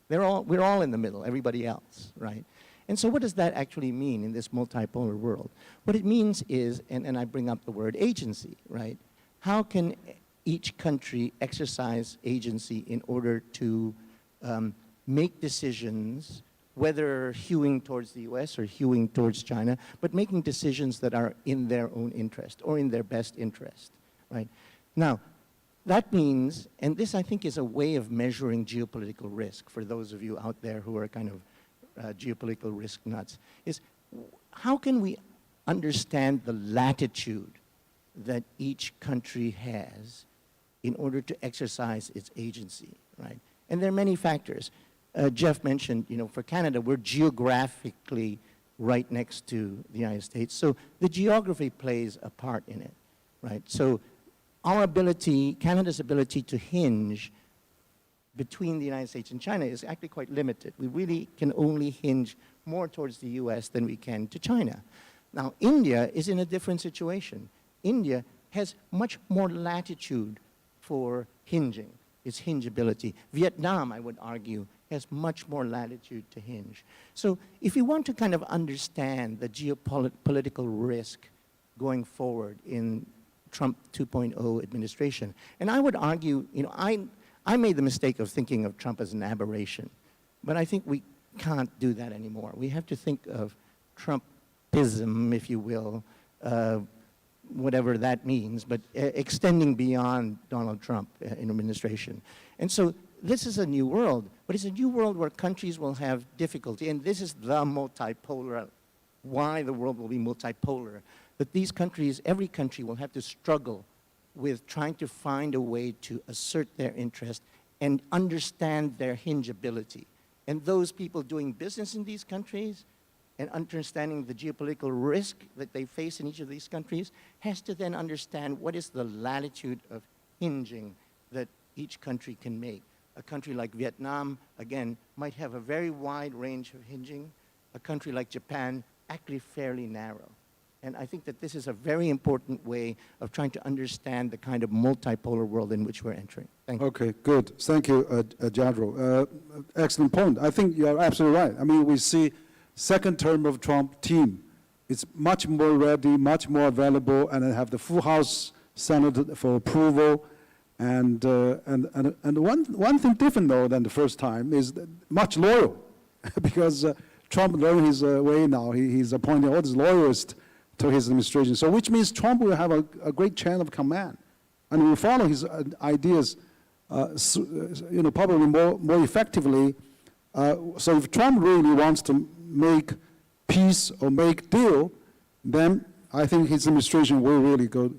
Speaker 12: We're all in the middle, everybody else, right? And so what does that actually mean in this multipolar world? What it means is, and I bring up the word agency, right? How can each country exercise agency in order to make decisions, whether hewing towards the US or hewing towards China, but making decisions that are in their own interest or in their best interest, right? Now, that means, and this I think is a way of measuring geopolitical risk for those of you out there who are kind of geopolitical risk nuts, is how can we understand the latitude that each country has in order to exercise its agency, right? And there are many factors. Jeff mentioned, you know, for Canada, we're geographically right next to the United States, so the geography plays a part in it, right? So our ability, Canada's ability to hinge between the United States and China is actually quite limited. We really can only hinge more towards the US than we can to China. Now, India is in a different situation. India has much more latitude for hinging, its hingeability. Vietnam, I would argue, has much more latitude to hinge. So if you want to kind of understand the geopolitical risk going forward in Trump 2.0 administration, and I would argue, you know, I made the mistake of thinking of Trump as an aberration, but I think we can't do that anymore. We have to think of Trumpism, if you will, whatever that means, but extending beyond Donald Trump in administration. And so this is a new world, but it's a new world where countries will have difficulty, and this is the multipolar, why the world will be multipolar, that these countries, every country will have to struggle with trying to find a way to assert their interest and understand their hingeability. And those people doing business in these countries and understanding the geopolitical risk that they face in each of these countries has to then understand what is the latitude of hinging that each country can make. A country like Vietnam, again, might have a very wide range of hinging. A country like Japan, actually fairly narrow. And I think that this is a very important way of trying to understand the kind of multipolar world in which we're entering. Thank you.
Speaker 3: Okay, good. Thank you, Jadro. Excellent point. I think you're absolutely right. I mean, we see second term of Trump team. It's much more ready, much more available, and they have the full House Senate for approval. And one thing different, though, than the first time is much loyal, because Trump learned his way now. He's appointing all these loyalists to his administration. So which means Trump will have a great chain of command, and will follow his ideas, you know, probably more effectively. So if Trump really wants to make peace or make deal, then I think his administration will really go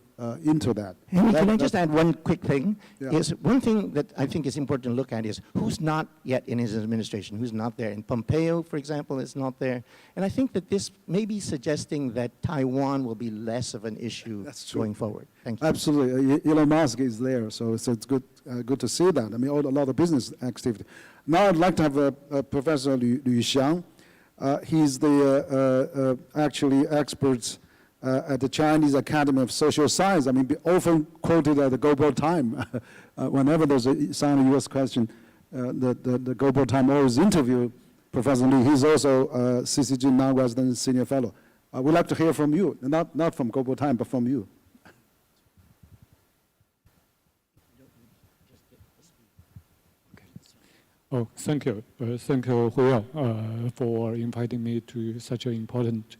Speaker 3: into that.
Speaker 12: Henry, can I just add one quick thing?
Speaker 3: Yeah.
Speaker 12: Is one thing that I think is important to look at is who's not yet in his administration, who's not there. And Pompeo, for example, is not there. And I think that this may be suggesting that Taiwan will be less of an issue going forward. Thank you.
Speaker 3: Absolutely. Elon Musk is there, so it's good to see that. I mean, a lot of business activity. Now I'd like to have Professor Liu Xiang. He's the actually expert at the Chinese Academy of Social Science. I mean, often quoted at the Global Time. Whenever there's a Sino-US question, the Global Time always interview Professor Li. He's also a CCG non-resident senior fellow. We'd like to hear from you, not from Global Time, but from you.
Speaker 13: Oh, thank you. Thank you, Hui, for inviting me to such an important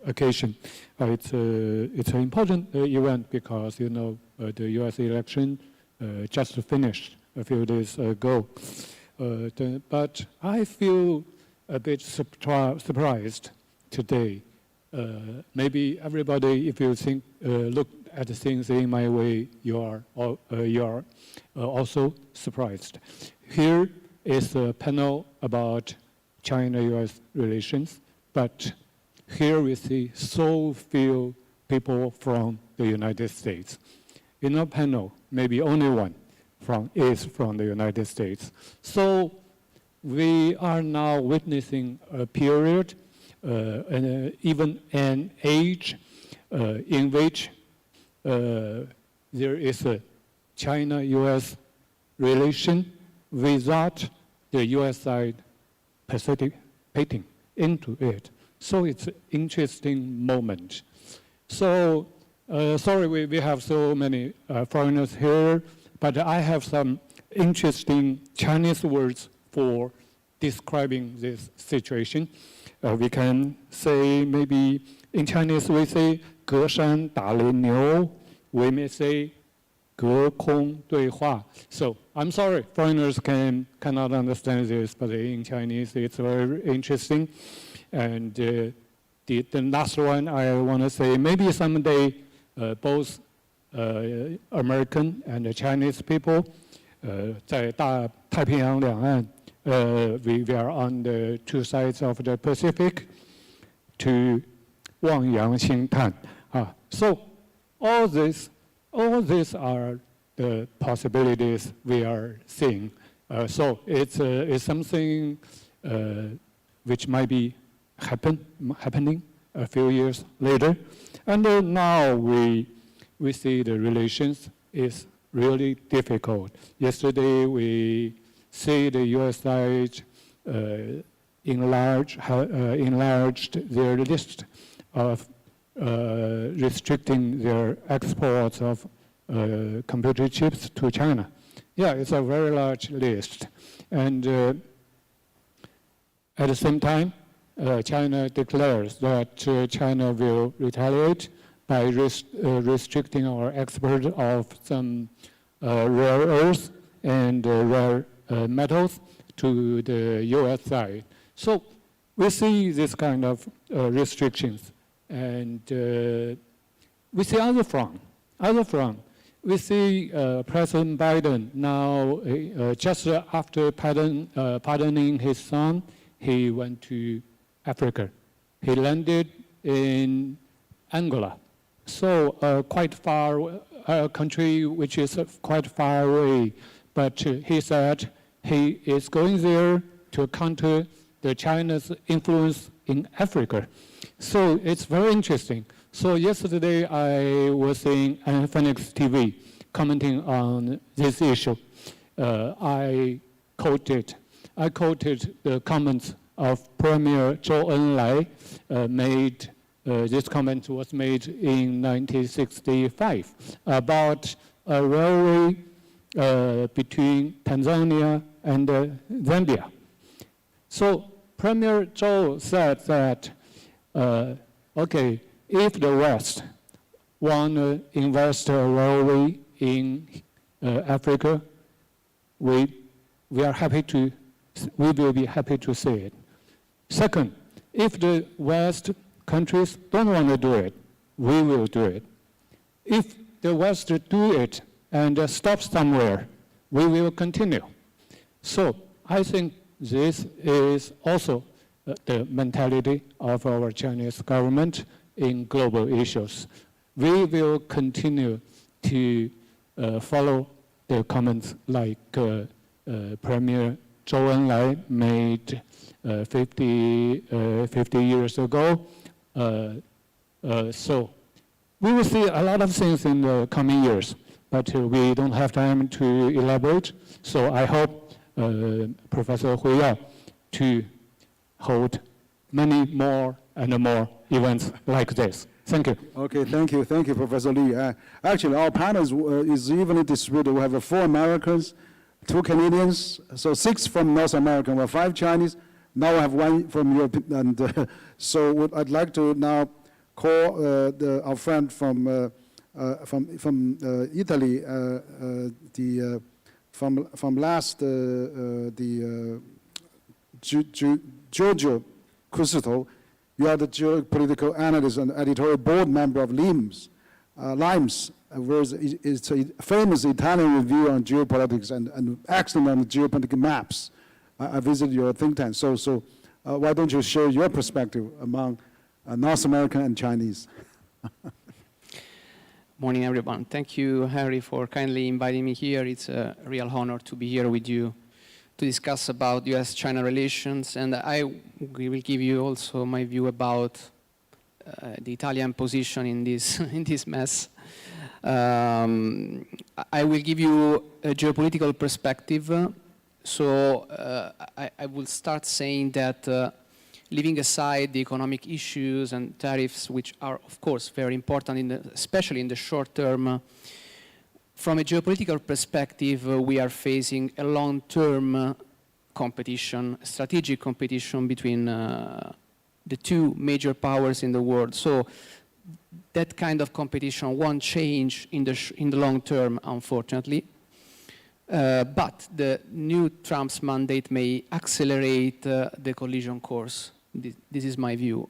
Speaker 13: occasion. It's an important event because, you know, the U.S. election just finished a few days ago. But I feel a bit surprised today maybe everybody, if you think, look at the things in my way, you are also surprised. Here is a panel about China-US relations, but here we see so few people from the United States. In our panel, maybe only one is from the United States. So we are now witnessing a period, and even an age in which there is a China-US relation without the US side participating into it. So it's an interesting moment. So, sorry we have so many foreigners here, but I have some interesting Chinese words for describing this situation. We can say, maybe in Chinese we say 隔山打雷牛, we may say 隔空对话. So I'm sorry, foreigners cannot understand this, but in Chinese it's very interesting. And the last one I want to say, maybe someday both American and Chinese people 在大太平洋两岸 we are on the two sides of the Pacific to 望洋兴叹. So all these are the possibilities we are seeing. So it's something which might be happening a few years later. And now we see the relations is really difficult. Yesterday we see the US side enlarged their list of restricting their exports of computer chips to China. Yeah, it's a very large list. And at the same time, China declares that China will retaliate by restricting our export of some rare earths and rare metals to the US side. So we see this kind of restrictions. And we see other front. We see President Biden now, just after pardoning his son, he went to Africa. He landed in Angola. So quite far, a country which is quite far away. But he said he is going there to counter the China's influence in Africa. So it's very interesting. So yesterday I was in Phoenix TV commenting on this issue. I quoted the comments of Premier Zhou Enlai made. This comment was made in 1965 about a railway between Tanzania and Zambia. So Premier Zhou said that, okay, if the West want to invest a railway in Africa, we will be happy to see it. Second, if the West countries don't want to do it, we will do it. If the West do it and stop somewhere, we will continue. So I think this is also the mentality of our Chinese government in global issues. We will continue to follow the comments like Premier Zhou Enlai made 50 years ago. So we will see a lot of things in the coming years, but we don't have time to elaborate. So I hope Professor Hui Yao to hold many more and more events like this. Thank you.
Speaker 3: Okay, thank you, Professor Lee. Actually, our panel is evenly distributed. We have 4 Americans, 2 Canadians, so 6 from North America, we have 5 Chinese. Now we have 1 from Europe, and so what I'd like to now call our friend from Italy, from last Giorgio Cusito. You are the geopolitical analyst and editorial board member of Limes, it's a famous Italian review on geopolitics and excellent on the geopolitical maps. I visited your think tank. So why don't you share your perspective among North American and Chinese?
Speaker 14: Morning, everyone. Thank you, Harry, for kindly inviting me here. It's a real honor to be here with you to discuss about US-China relations, and I will give you also my view about the Italian position in this in this mess. I will give you a geopolitical perspective. So I will start saying that leaving aside the economic issues and tariffs, which are, of course, very important, especially in the short term, from a geopolitical perspective, we are facing a long-term competition, strategic competition between the two major powers in the world. So that kind of competition won't change in the long term, unfortunately. But the new Trump's mandate may accelerate the collision course. This is my view.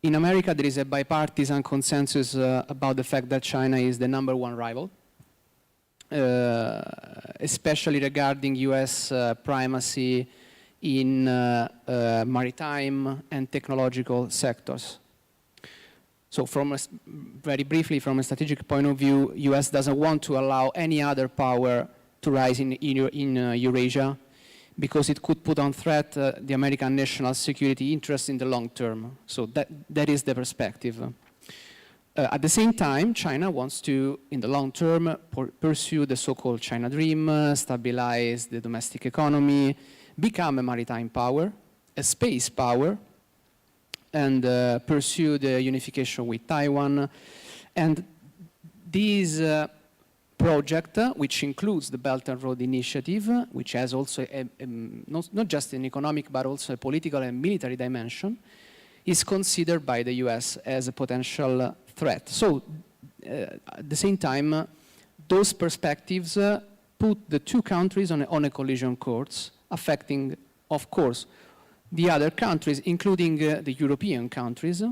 Speaker 14: In America, there is a bipartisan consensus about the fact that China is the #1 rival, especially regarding US primacy in maritime and technological sectors. So very briefly, from a strategic point of view, US doesn't want to allow any other power to rise in Eurasia because it could put on threat the American national security interest in the long term. So that is the perspective. At the same time, China wants to, in the long term, pursue the so-called China Dream, stabilize the domestic economy, become a maritime power, a space power, and pursue the unification with Taiwan. And this project, which includes the Belt and Road Initiative, which has also not just an economic but also a political and military dimension, is considered by the US as a potential threat. So at the same time, those perspectives put the two countries on a collision course, affecting, of course, the other countries, including the European countries.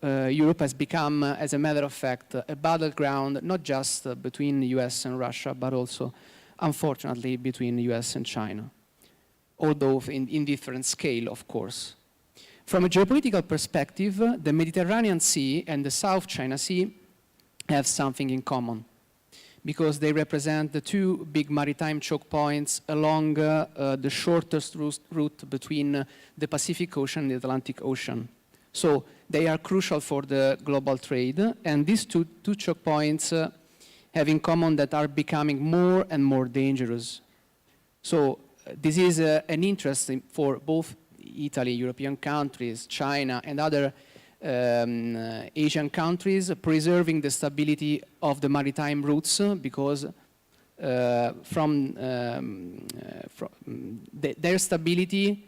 Speaker 14: Europe has become, as a matter of fact, a battleground, not just between the US and Russia, but also, unfortunately, between the US and China, although in different scale, of course. From a geopolitical perspective, the Mediterranean Sea and the South China Sea have something in common, because they represent the two big maritime choke points along the shortest route between the Pacific Ocean and the Atlantic Ocean. So they are crucial for the global trade, and these two choke points have in common that are becoming more and more dangerous. So this is an interest for both Italy, European countries, China, and other Asian countries, preserving the stability of the maritime routes, because their stability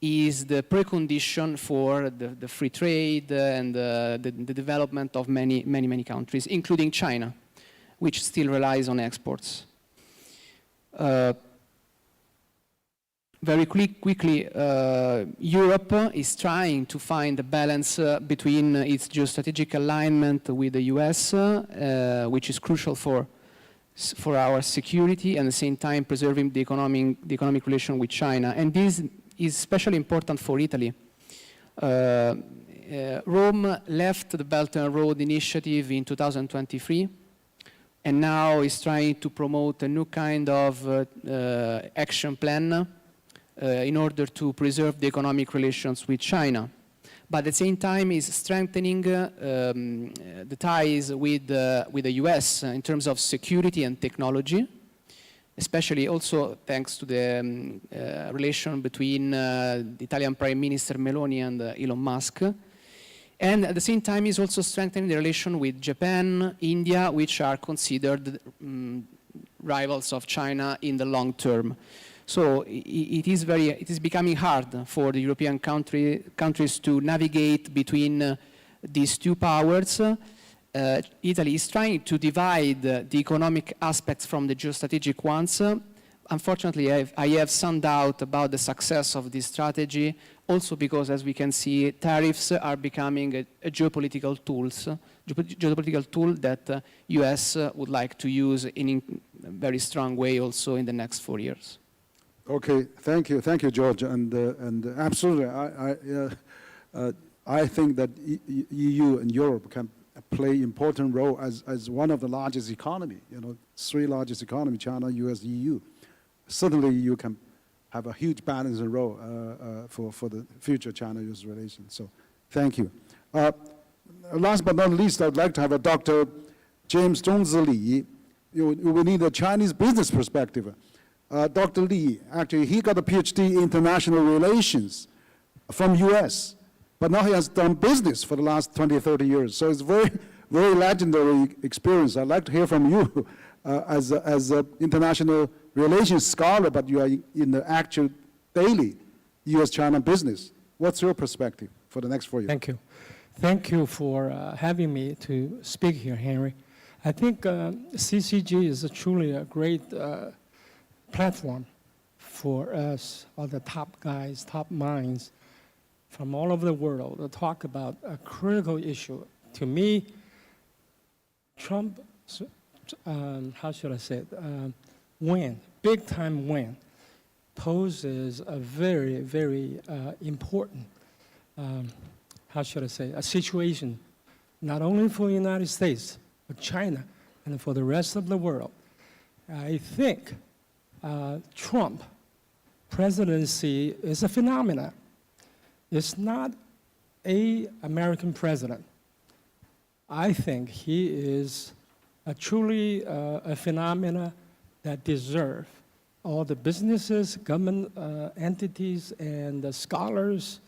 Speaker 14: is the precondition for the free trade and the development of many countries, including China, which still relies on exports. Very quickly, Europe is trying to find a balance between its geostrategic alignment with the US, which is crucial for our security, and at the same time preserving the economic relation with China. And this is especially important for Italy. Rome left the Belt and Road Initiative in 2023, and now is trying to promote a new kind of action plan in order to preserve the economic relations with China. But at the same time is strengthening the ties with the US in terms of security and technology, especially also thanks to the relation between the Italian Prime Minister Meloni and Elon Musk. And at the same time is also strengthening the relation with Japan, India, which are considered rivals of China in the long term. So it is becoming hard for the European countries to navigate between these two powers. Italy is trying to divide the economic aspects from the geostrategic ones, unfortunately, I have some doubt about the success of this strategy, also because, as we can see, tariffs are becoming a geopolitical tool that US would like to use in a very strong way also in the next 4 years.
Speaker 3: Okay, thank you, George, and absolutely, I think that EU and Europe can play important role as one of the largest economy, 3 largest economy, China, US, EU. Certainly, you can have a huge balancing role for the future China-US relations. So, thank you. Last but not least, I'd like to have a Dr. James Zhongzi Li. We need a Chinese business perspective. Dr. Li, actually, he got a PhD in international relations from US, but now he has done business for the last 20, 30 years. So it's very, very legendary experience. I'd like to hear from you as an international relations scholar, but you are in the actual daily US-China business. What's your perspective for the next 4 years?
Speaker 15: Thank you. Thank you for having me to speak here, Henry. I think CCG is truly a great platform for us, all the top guys, top minds from all over the world to talk about a critical issue. To me, Trump, how should I say it, win, big time win, poses a very, very important, how should I say, a situation, not only for the United States, but China, and for the rest of the world. I think Trump presidency is a phenomenon. It's not an American president. I think he is truly a phenomenon that deserve all the businesses, government entities, and the scholars,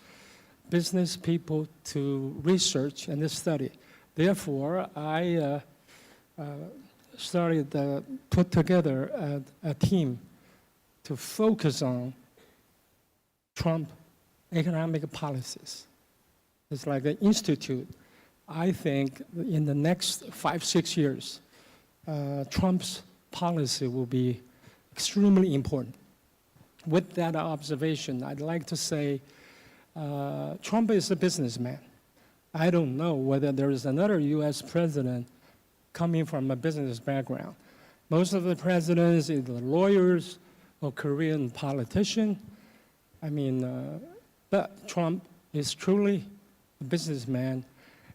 Speaker 15: business people to research and study. Therefore, I put together a team to focus on Trump economic policies. It's like an institute. I think in the next 5, 6 years, Trump's policy will be extremely important. With that observation, I'd like to say Trump is a businessman. I don't know whether there is another US president coming from a business background. Most of the presidents, either lawyers or Korean politicians. I mean, but Trump is truly a businessman,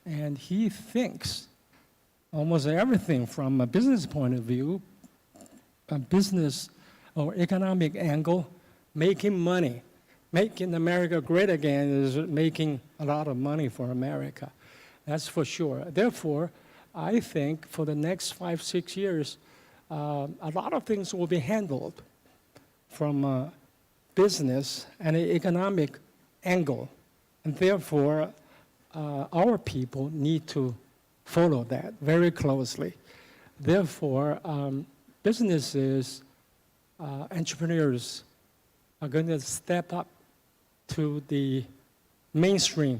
Speaker 15: and he thinks almost everything from a business point of view, a business or economic angle, making money. Making America great again is making a lot of money for America. That's for sure. Therefore, I think for the next 5, 6 years, a lot of things will be handled from a business and an economic angle. And therefore, our people need to follow that very closely. Therefore, businesses, entrepreneurs are going to step up to the mainstream,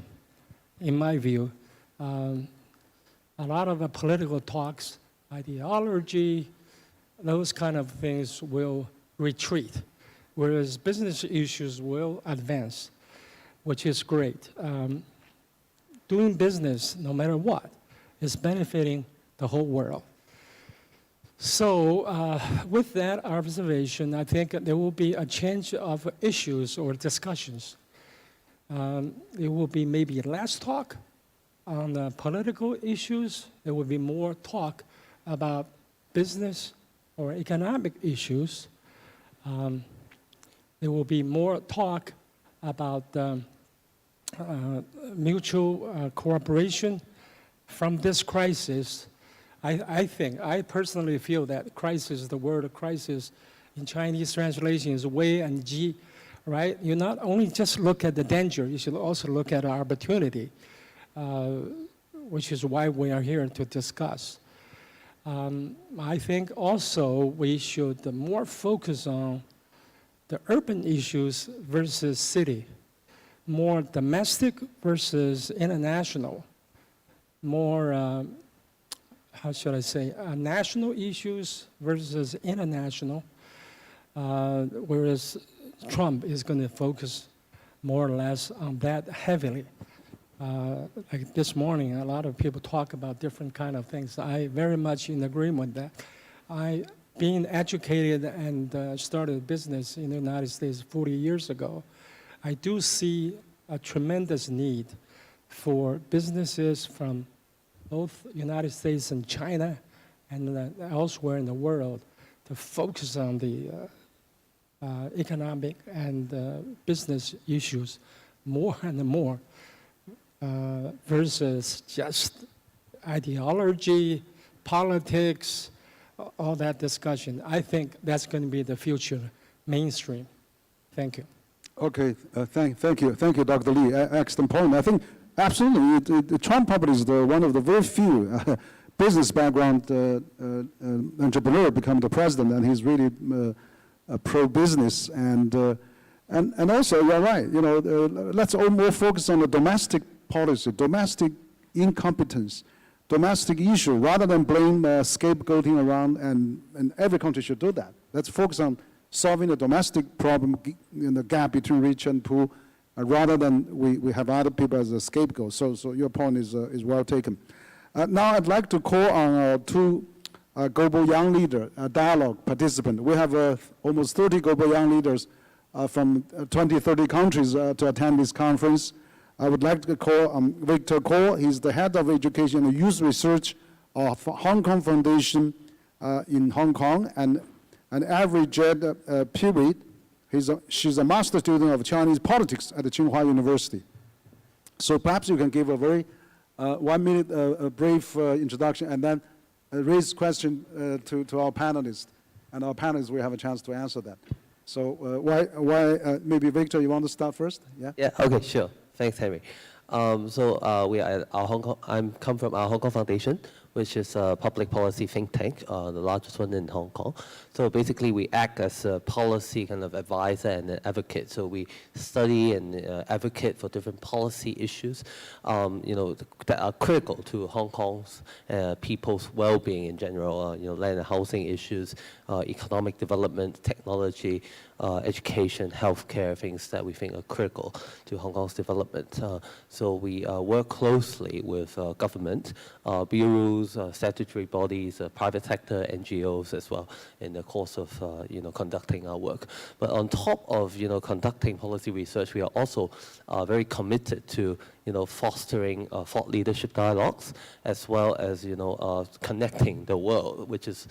Speaker 15: in my view. A lot of the political talks, ideology, those kind of things will retreat, whereas business issues will advance, which is great. Doing business, no matter what, is benefiting the whole world. So with that observation, I think there will be a change of issues or discussions. There will be maybe less talk on political issues. There will be more talk about business or economic issues. There will be more talk about mutual cooperation from this crisis. I personally feel that crisis, the word crisis in Chinese translation is wei and ji, right? You not only just look at the danger, you should also look at our opportunity, which is why we are here to discuss. I think also we should more focus on the urban issues versus city, more domestic versus international, more how should I say, national issues versus international. whereas Trump is going to focus more or less on that heavily. Like this morning, a lot of people talk about different kind of things. I very much in agreement with that. Being educated and started a business in the United States 40 years ago, I do see a tremendous need for businesses from both United States and China and elsewhere in the world to focus on the economic and business issues more and more versus just ideology, politics, all that discussion. I think that's going to be the future mainstream. Thank you.
Speaker 3: Okay, thank you, Dr. Lee. Excellent point. I think absolutely, Trump probably is one of the very few business background entrepreneur become the president, and he's really pro-business. And also, you're right. You know, let's all more focus on the domestic policy, domestic incompetence, domestic issue, rather than blame scapegoating around. And every country should do that. Let's focus on solving the domestic problem in the gap between rich and poor, rather than we have other people as a scapegoat. So your point is well taken. Now I'd like to call on two global young leader dialogue participants. We have almost 30 global young leaders from 20, 30 countries to attend this conference. I would like to call Victor Ko. He's the head of education and youth research of Hong Kong Foundation in Hong Kong, and an average period. She's a master student of Chinese politics at the Tsinghua University. So perhaps you can give a very 1 minute brief introduction, and then raise question to our panelists, and our panelists will have a chance to answer that. So maybe Victor, you want to start first? Yeah.
Speaker 16: Yeah. Okay. Sure. Thanks, Henry. We are at our Hong Kong. I'm come from our Hong Kong Foundation, which is a public policy think tank, the largest one in Hong Kong. So basically, we act as a policy kind of advisor and an advocate. So we study and advocate for different policy issues, that are critical to Hong Kong's people's well-being in general. Land and housing issues, economic development, technology, education, healthcare, things that we think are critical to Hong Kong's development. So we work closely with government, bureaus, statutory bodies, private sector, NGOs as well in the course of conducting our work. But on top of conducting policy research, we are also very committed to fostering thought leadership dialogues, as well as connecting the world, which is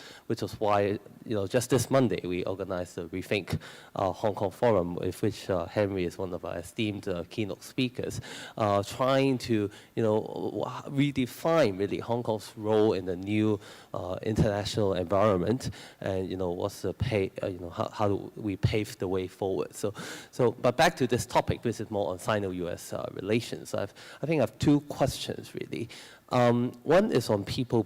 Speaker 16: why just this Monday we organized the Rethink Hong Kong Forum, with which Henry is one of our esteemed keynote speakers, trying to redefine really Hong Kong's role in the new international environment, and what's the how do we pave the way forward? But back to this topic, this is more on Sino-US relations. I think I have two questions really. One is on people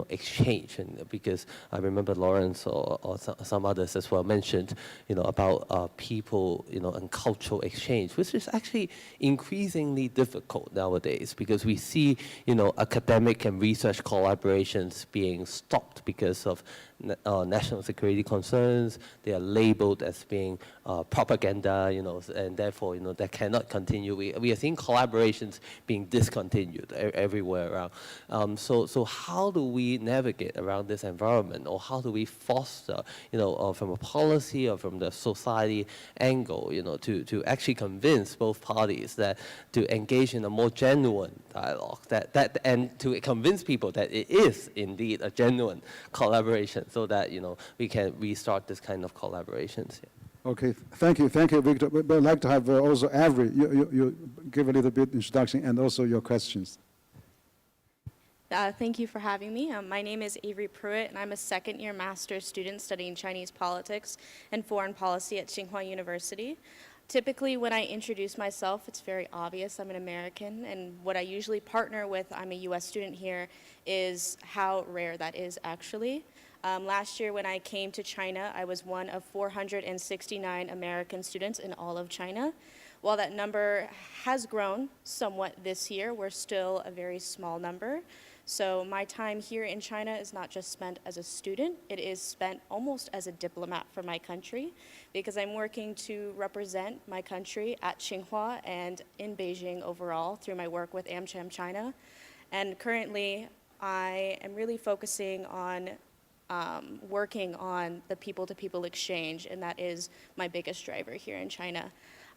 Speaker 16: exchange, and because I remember Lawrence or some others as well mentioned, about people, and cultural exchange, which is actually increasingly difficult nowadays, because we see, academic and research collaborations being stopped because of national security concerns. They are labeled as being propaganda, and therefore, that cannot continue. We are seeing collaborations being discontinued everywhere around. So how do we navigate around this environment, or how do we foster, from a policy or from the society angle, to actually convince both parties that to engage in a more genuine dialogue, and to convince people that it is indeed a genuine collaboration, so that we can restart this kind of collaborations. Yeah.
Speaker 3: Okay, thank you, Victor. But I'd like to have also Avery, you give a little bit introduction and also your questions.
Speaker 17: Thank you for having me. My name is Avery Pruitt, and I'm a second-year master's student studying Chinese politics and foreign policy at Tsinghua University. Typically, when I introduce myself, it's very obvious I'm an American, and what I usually partner with, I'm a U.S. student here, is how rare that is actually. Last year when I came to China, I was one of 469 American students in all of China. While that number has grown somewhat this year, we're still a very small number. So my time here in China is not just spent as a student, it is spent almost as a diplomat for my country, because I'm working to represent my country at Tsinghua and in Beijing overall through my work with AmCham China. And currently, I am really focusing on working on the people-to-people exchange, and that is my biggest driver here in China.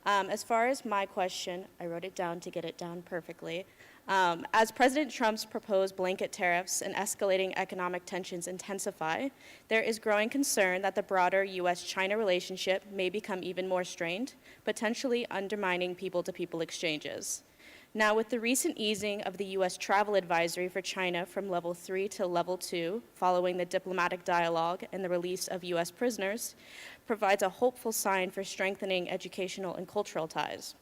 Speaker 17: As far as my question, I wrote it down to get it down perfectly. As President Trump's proposed blanket tariffs and escalating economic tensions intensify, there is growing concern that the broader U.S.-China relationship may become even more strained, potentially undermining people-to-people exchanges. Now, with the recent easing of the U.S. travel advisory for China from level 3 to level 2, following the diplomatic dialogue and the release of U.S. prisoners, provides a hopeful sign for strengthening educational and cultural ties.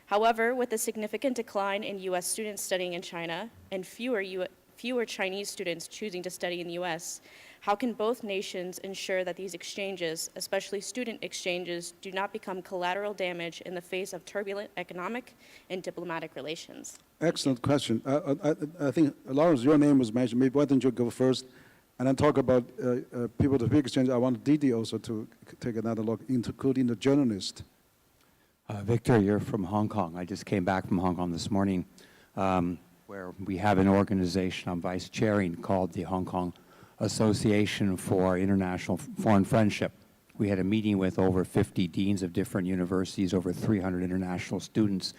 Speaker 17: However, with the significant decline in U.S. students studying in China and fewer Chinese students choosing to study in the U.S., how can both nations ensure that these exchanges, especially student exchanges, do not become collateral damage in the face of turbulent economic and diplomatic relations?
Speaker 3: Excellent question. I think, Lawrence, your name was mentioned. Maybe why don't you go first and then talk about people-to-people exchange. I want Didi also to take another look, including the journalist.
Speaker 4: Victor, you're from Hong Kong. I just came back from Hong Kong this morning, where we have an organization I'm vice chairing called the Hong Kong Association for International Foreign Friendship. We had a meeting with over 50 deans of different universities, over 300 international students.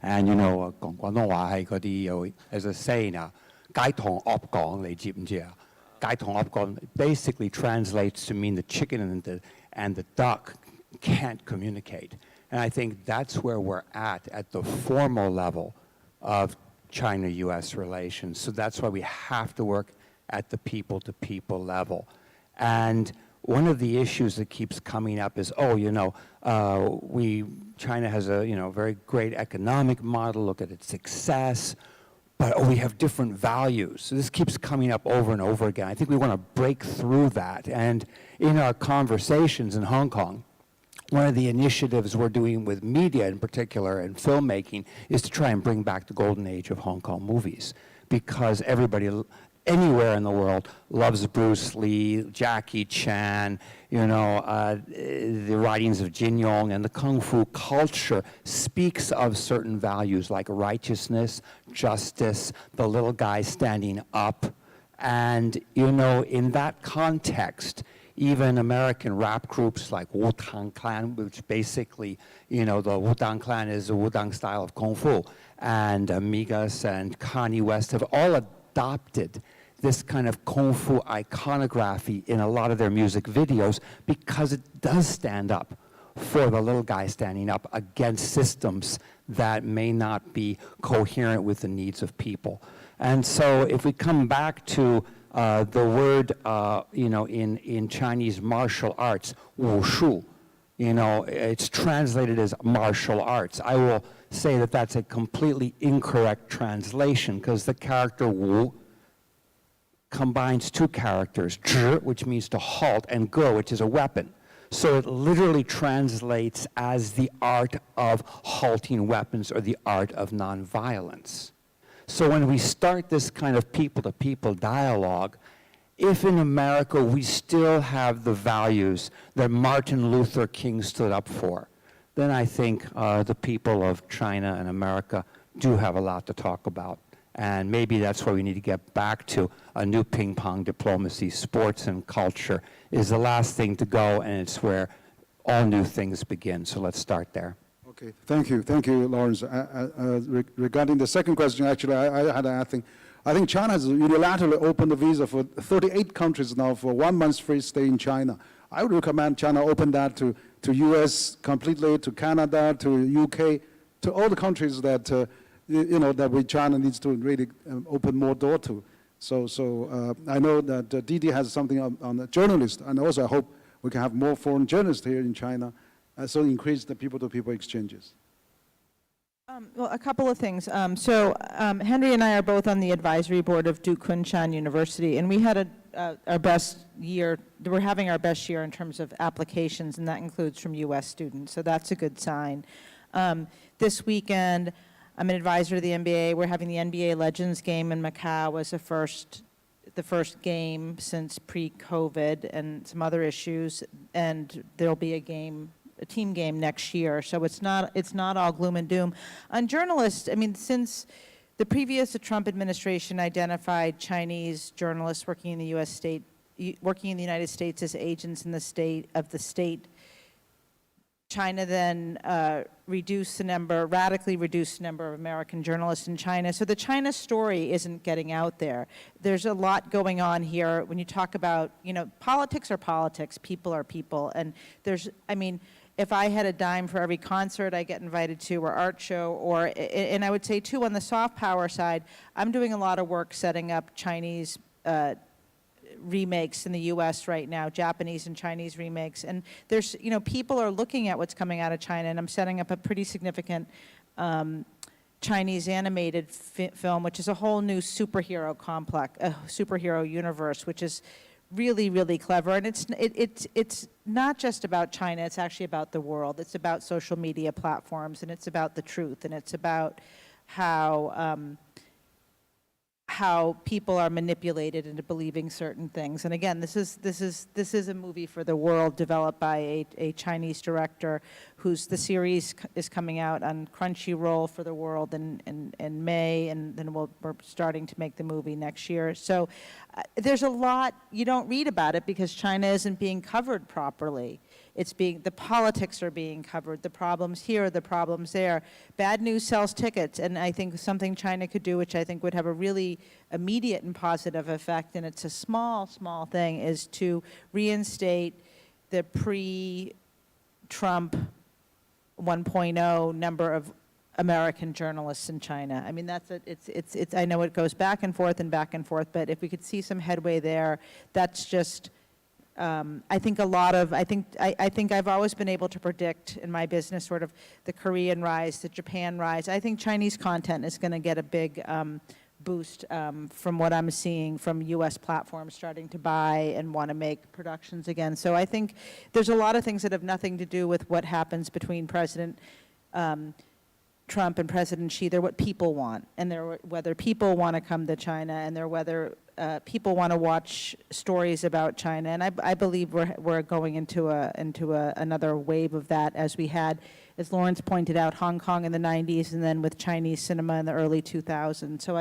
Speaker 4: And you know, 講廣東話係嗰啲 as a saying 街同鴨講，你知唔知啊？街同鴨講 basically translates to mean the chicken and the duck can't communicate. And I think that's where we're at the formal level of China-U.S. relations. So that's why we have to work at the people-to-people level. And one of the issues that keeps coming up is, oh, you know, China has a, you know, very great economic model, look at its success, but we have different values. So this keeps coming up over and over again. I think we want to break through that. And in our conversations in Hong Kong, one of the initiatives we're doing with media in particular and filmmaking is to try and bring back the golden age of Hong Kong movies, because everybody anywhere in the world loves Bruce Lee, Jackie Chan, you know, the writings of Jin Yong, and the Kung Fu culture speaks of certain values like righteousness, justice, the little guy standing up. And, you know, in that context, even American rap groups like Wu-Tang Clan, which basically, you know, the Wu-Tang Clan is a Wu-Tang style of Kung Fu, and Amigas and Kanye West have all adopted this kind of Kung Fu iconography in a lot of their music videos because it does stand up for the little guy standing up against systems that may not be coherent with the needs of people. And so if we come back to the word, you know, in Chinese martial arts, wushu, you know, it's translated as martial arts. I will say that that's a completely incorrect translation because the character wu combines two characters, zhi, which means to halt, and ge, which is a weapon. So it literally translates as the art of halting weapons or the art of nonviolence. So when we start this kind of people-to-people dialogue, if in America we still have the values that Martin Luther King stood up for, then I think the people of China and America do have a lot to talk about. And maybe that's where we need to get back to a new ping-pong diplomacy. Sports and culture is the last thing to go, and it's where all new things begin. So let's start there.
Speaker 3: Okay, thank you, Lawrence. Regarding the second question, actually, I had a thing. I think China has unilaterally opened the visa for 38 countries now for 1 month's free stay in China. I would recommend China open that to US completely, to Canada, to UK, to all the countries that you know, that China needs to really open more door to. So I know that Didi has something on the journalist, and also I hope we can have more foreign journalists here in China, so increase the people-to-people exchanges.
Speaker 8: Well, a couple of things. Henry and I are both on the advisory board of Duke Kunshan University, and we had our best year. We're having our best year in terms of applications, and that includes from U.S. students, so that's a good sign. This weekend, I'm an advisor to the NBA. We're having the NBA Legends game in Macau as the first game since pre-COVID and some other issues, and there'll be a team game next year. So it's not all gloom and doom. On journalists, I mean, since the previous Trump administration identified Chinese journalists working in the United States as agents in the state, China then radically reduced the number of American journalists in China. So the China story isn't getting out there. There's a lot going on here. When you talk about, politics are politics, people are people. And if I had a dime for every concert I get invited to or art show, and I would say too, on the soft power side, I'm doing a lot of work setting up Chinese remakes in the U.S. right now, Japanese and Chinese remakes. And there's, people are looking at what's coming out of China, and I'm setting up a pretty significant Chinese animated film, which is a whole new superhero complex, a superhero universe, which is really, really clever. And it's not just about China, it's actually about the world. It's about social media platforms, and it's about the truth, and it's about how people are manipulated into believing certain things. And again, this is a movie for the world developed by a Chinese director the series is coming out on Crunchyroll for the world in May, and then we're starting to make the movie next year. So there's a lot, you don't read about it because China isn't being covered properly. The politics are being covered, the problems here, the problems there. Bad news sells tickets, and I think something China could do, which I think would have a really immediate and positive effect, and it's a small, small thing, is to reinstate the pre-Trump 1.0 number of American journalists in China. I mean, I know it goes back and forth, but if we could see some headway there, that's just, I think I've always been able to predict in my business sort of the Korean rise, the Japan rise. I think Chinese content is going to get a big boost from what I'm seeing from U.S. platforms starting to buy and want to make productions again. So I think there's a lot of things that have nothing to do with what happens between President Trump and President Xi. They're what people want, and they're whether people want to come to China, and they're whether people want to watch stories about China. And I believe we're going into another wave of that, as we had, as Lawrence pointed out, Hong Kong in the 90s, and then with Chinese cinema in the early 2000s. So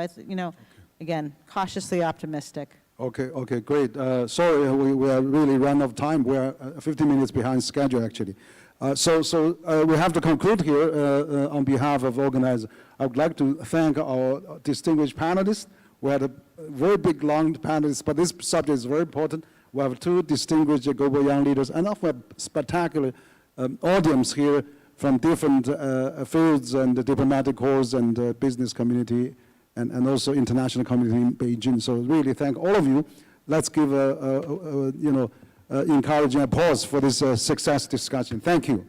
Speaker 8: again, cautiously optimistic.
Speaker 3: Okay, great. Sorry, we are really run out of time. We're 15 minutes behind schedule, actually. So we have to conclude here on behalf of organizers. I would like to thank our distinguished panelists. We had a very big, long panelists, but this subject is very important. We have two distinguished global young leaders, and of a spectacular audience here from different fields and the diplomatic corps and business community and also international community in Beijing. So really thank all of you. Let's give encouraging applause for this success discussion. Thank you.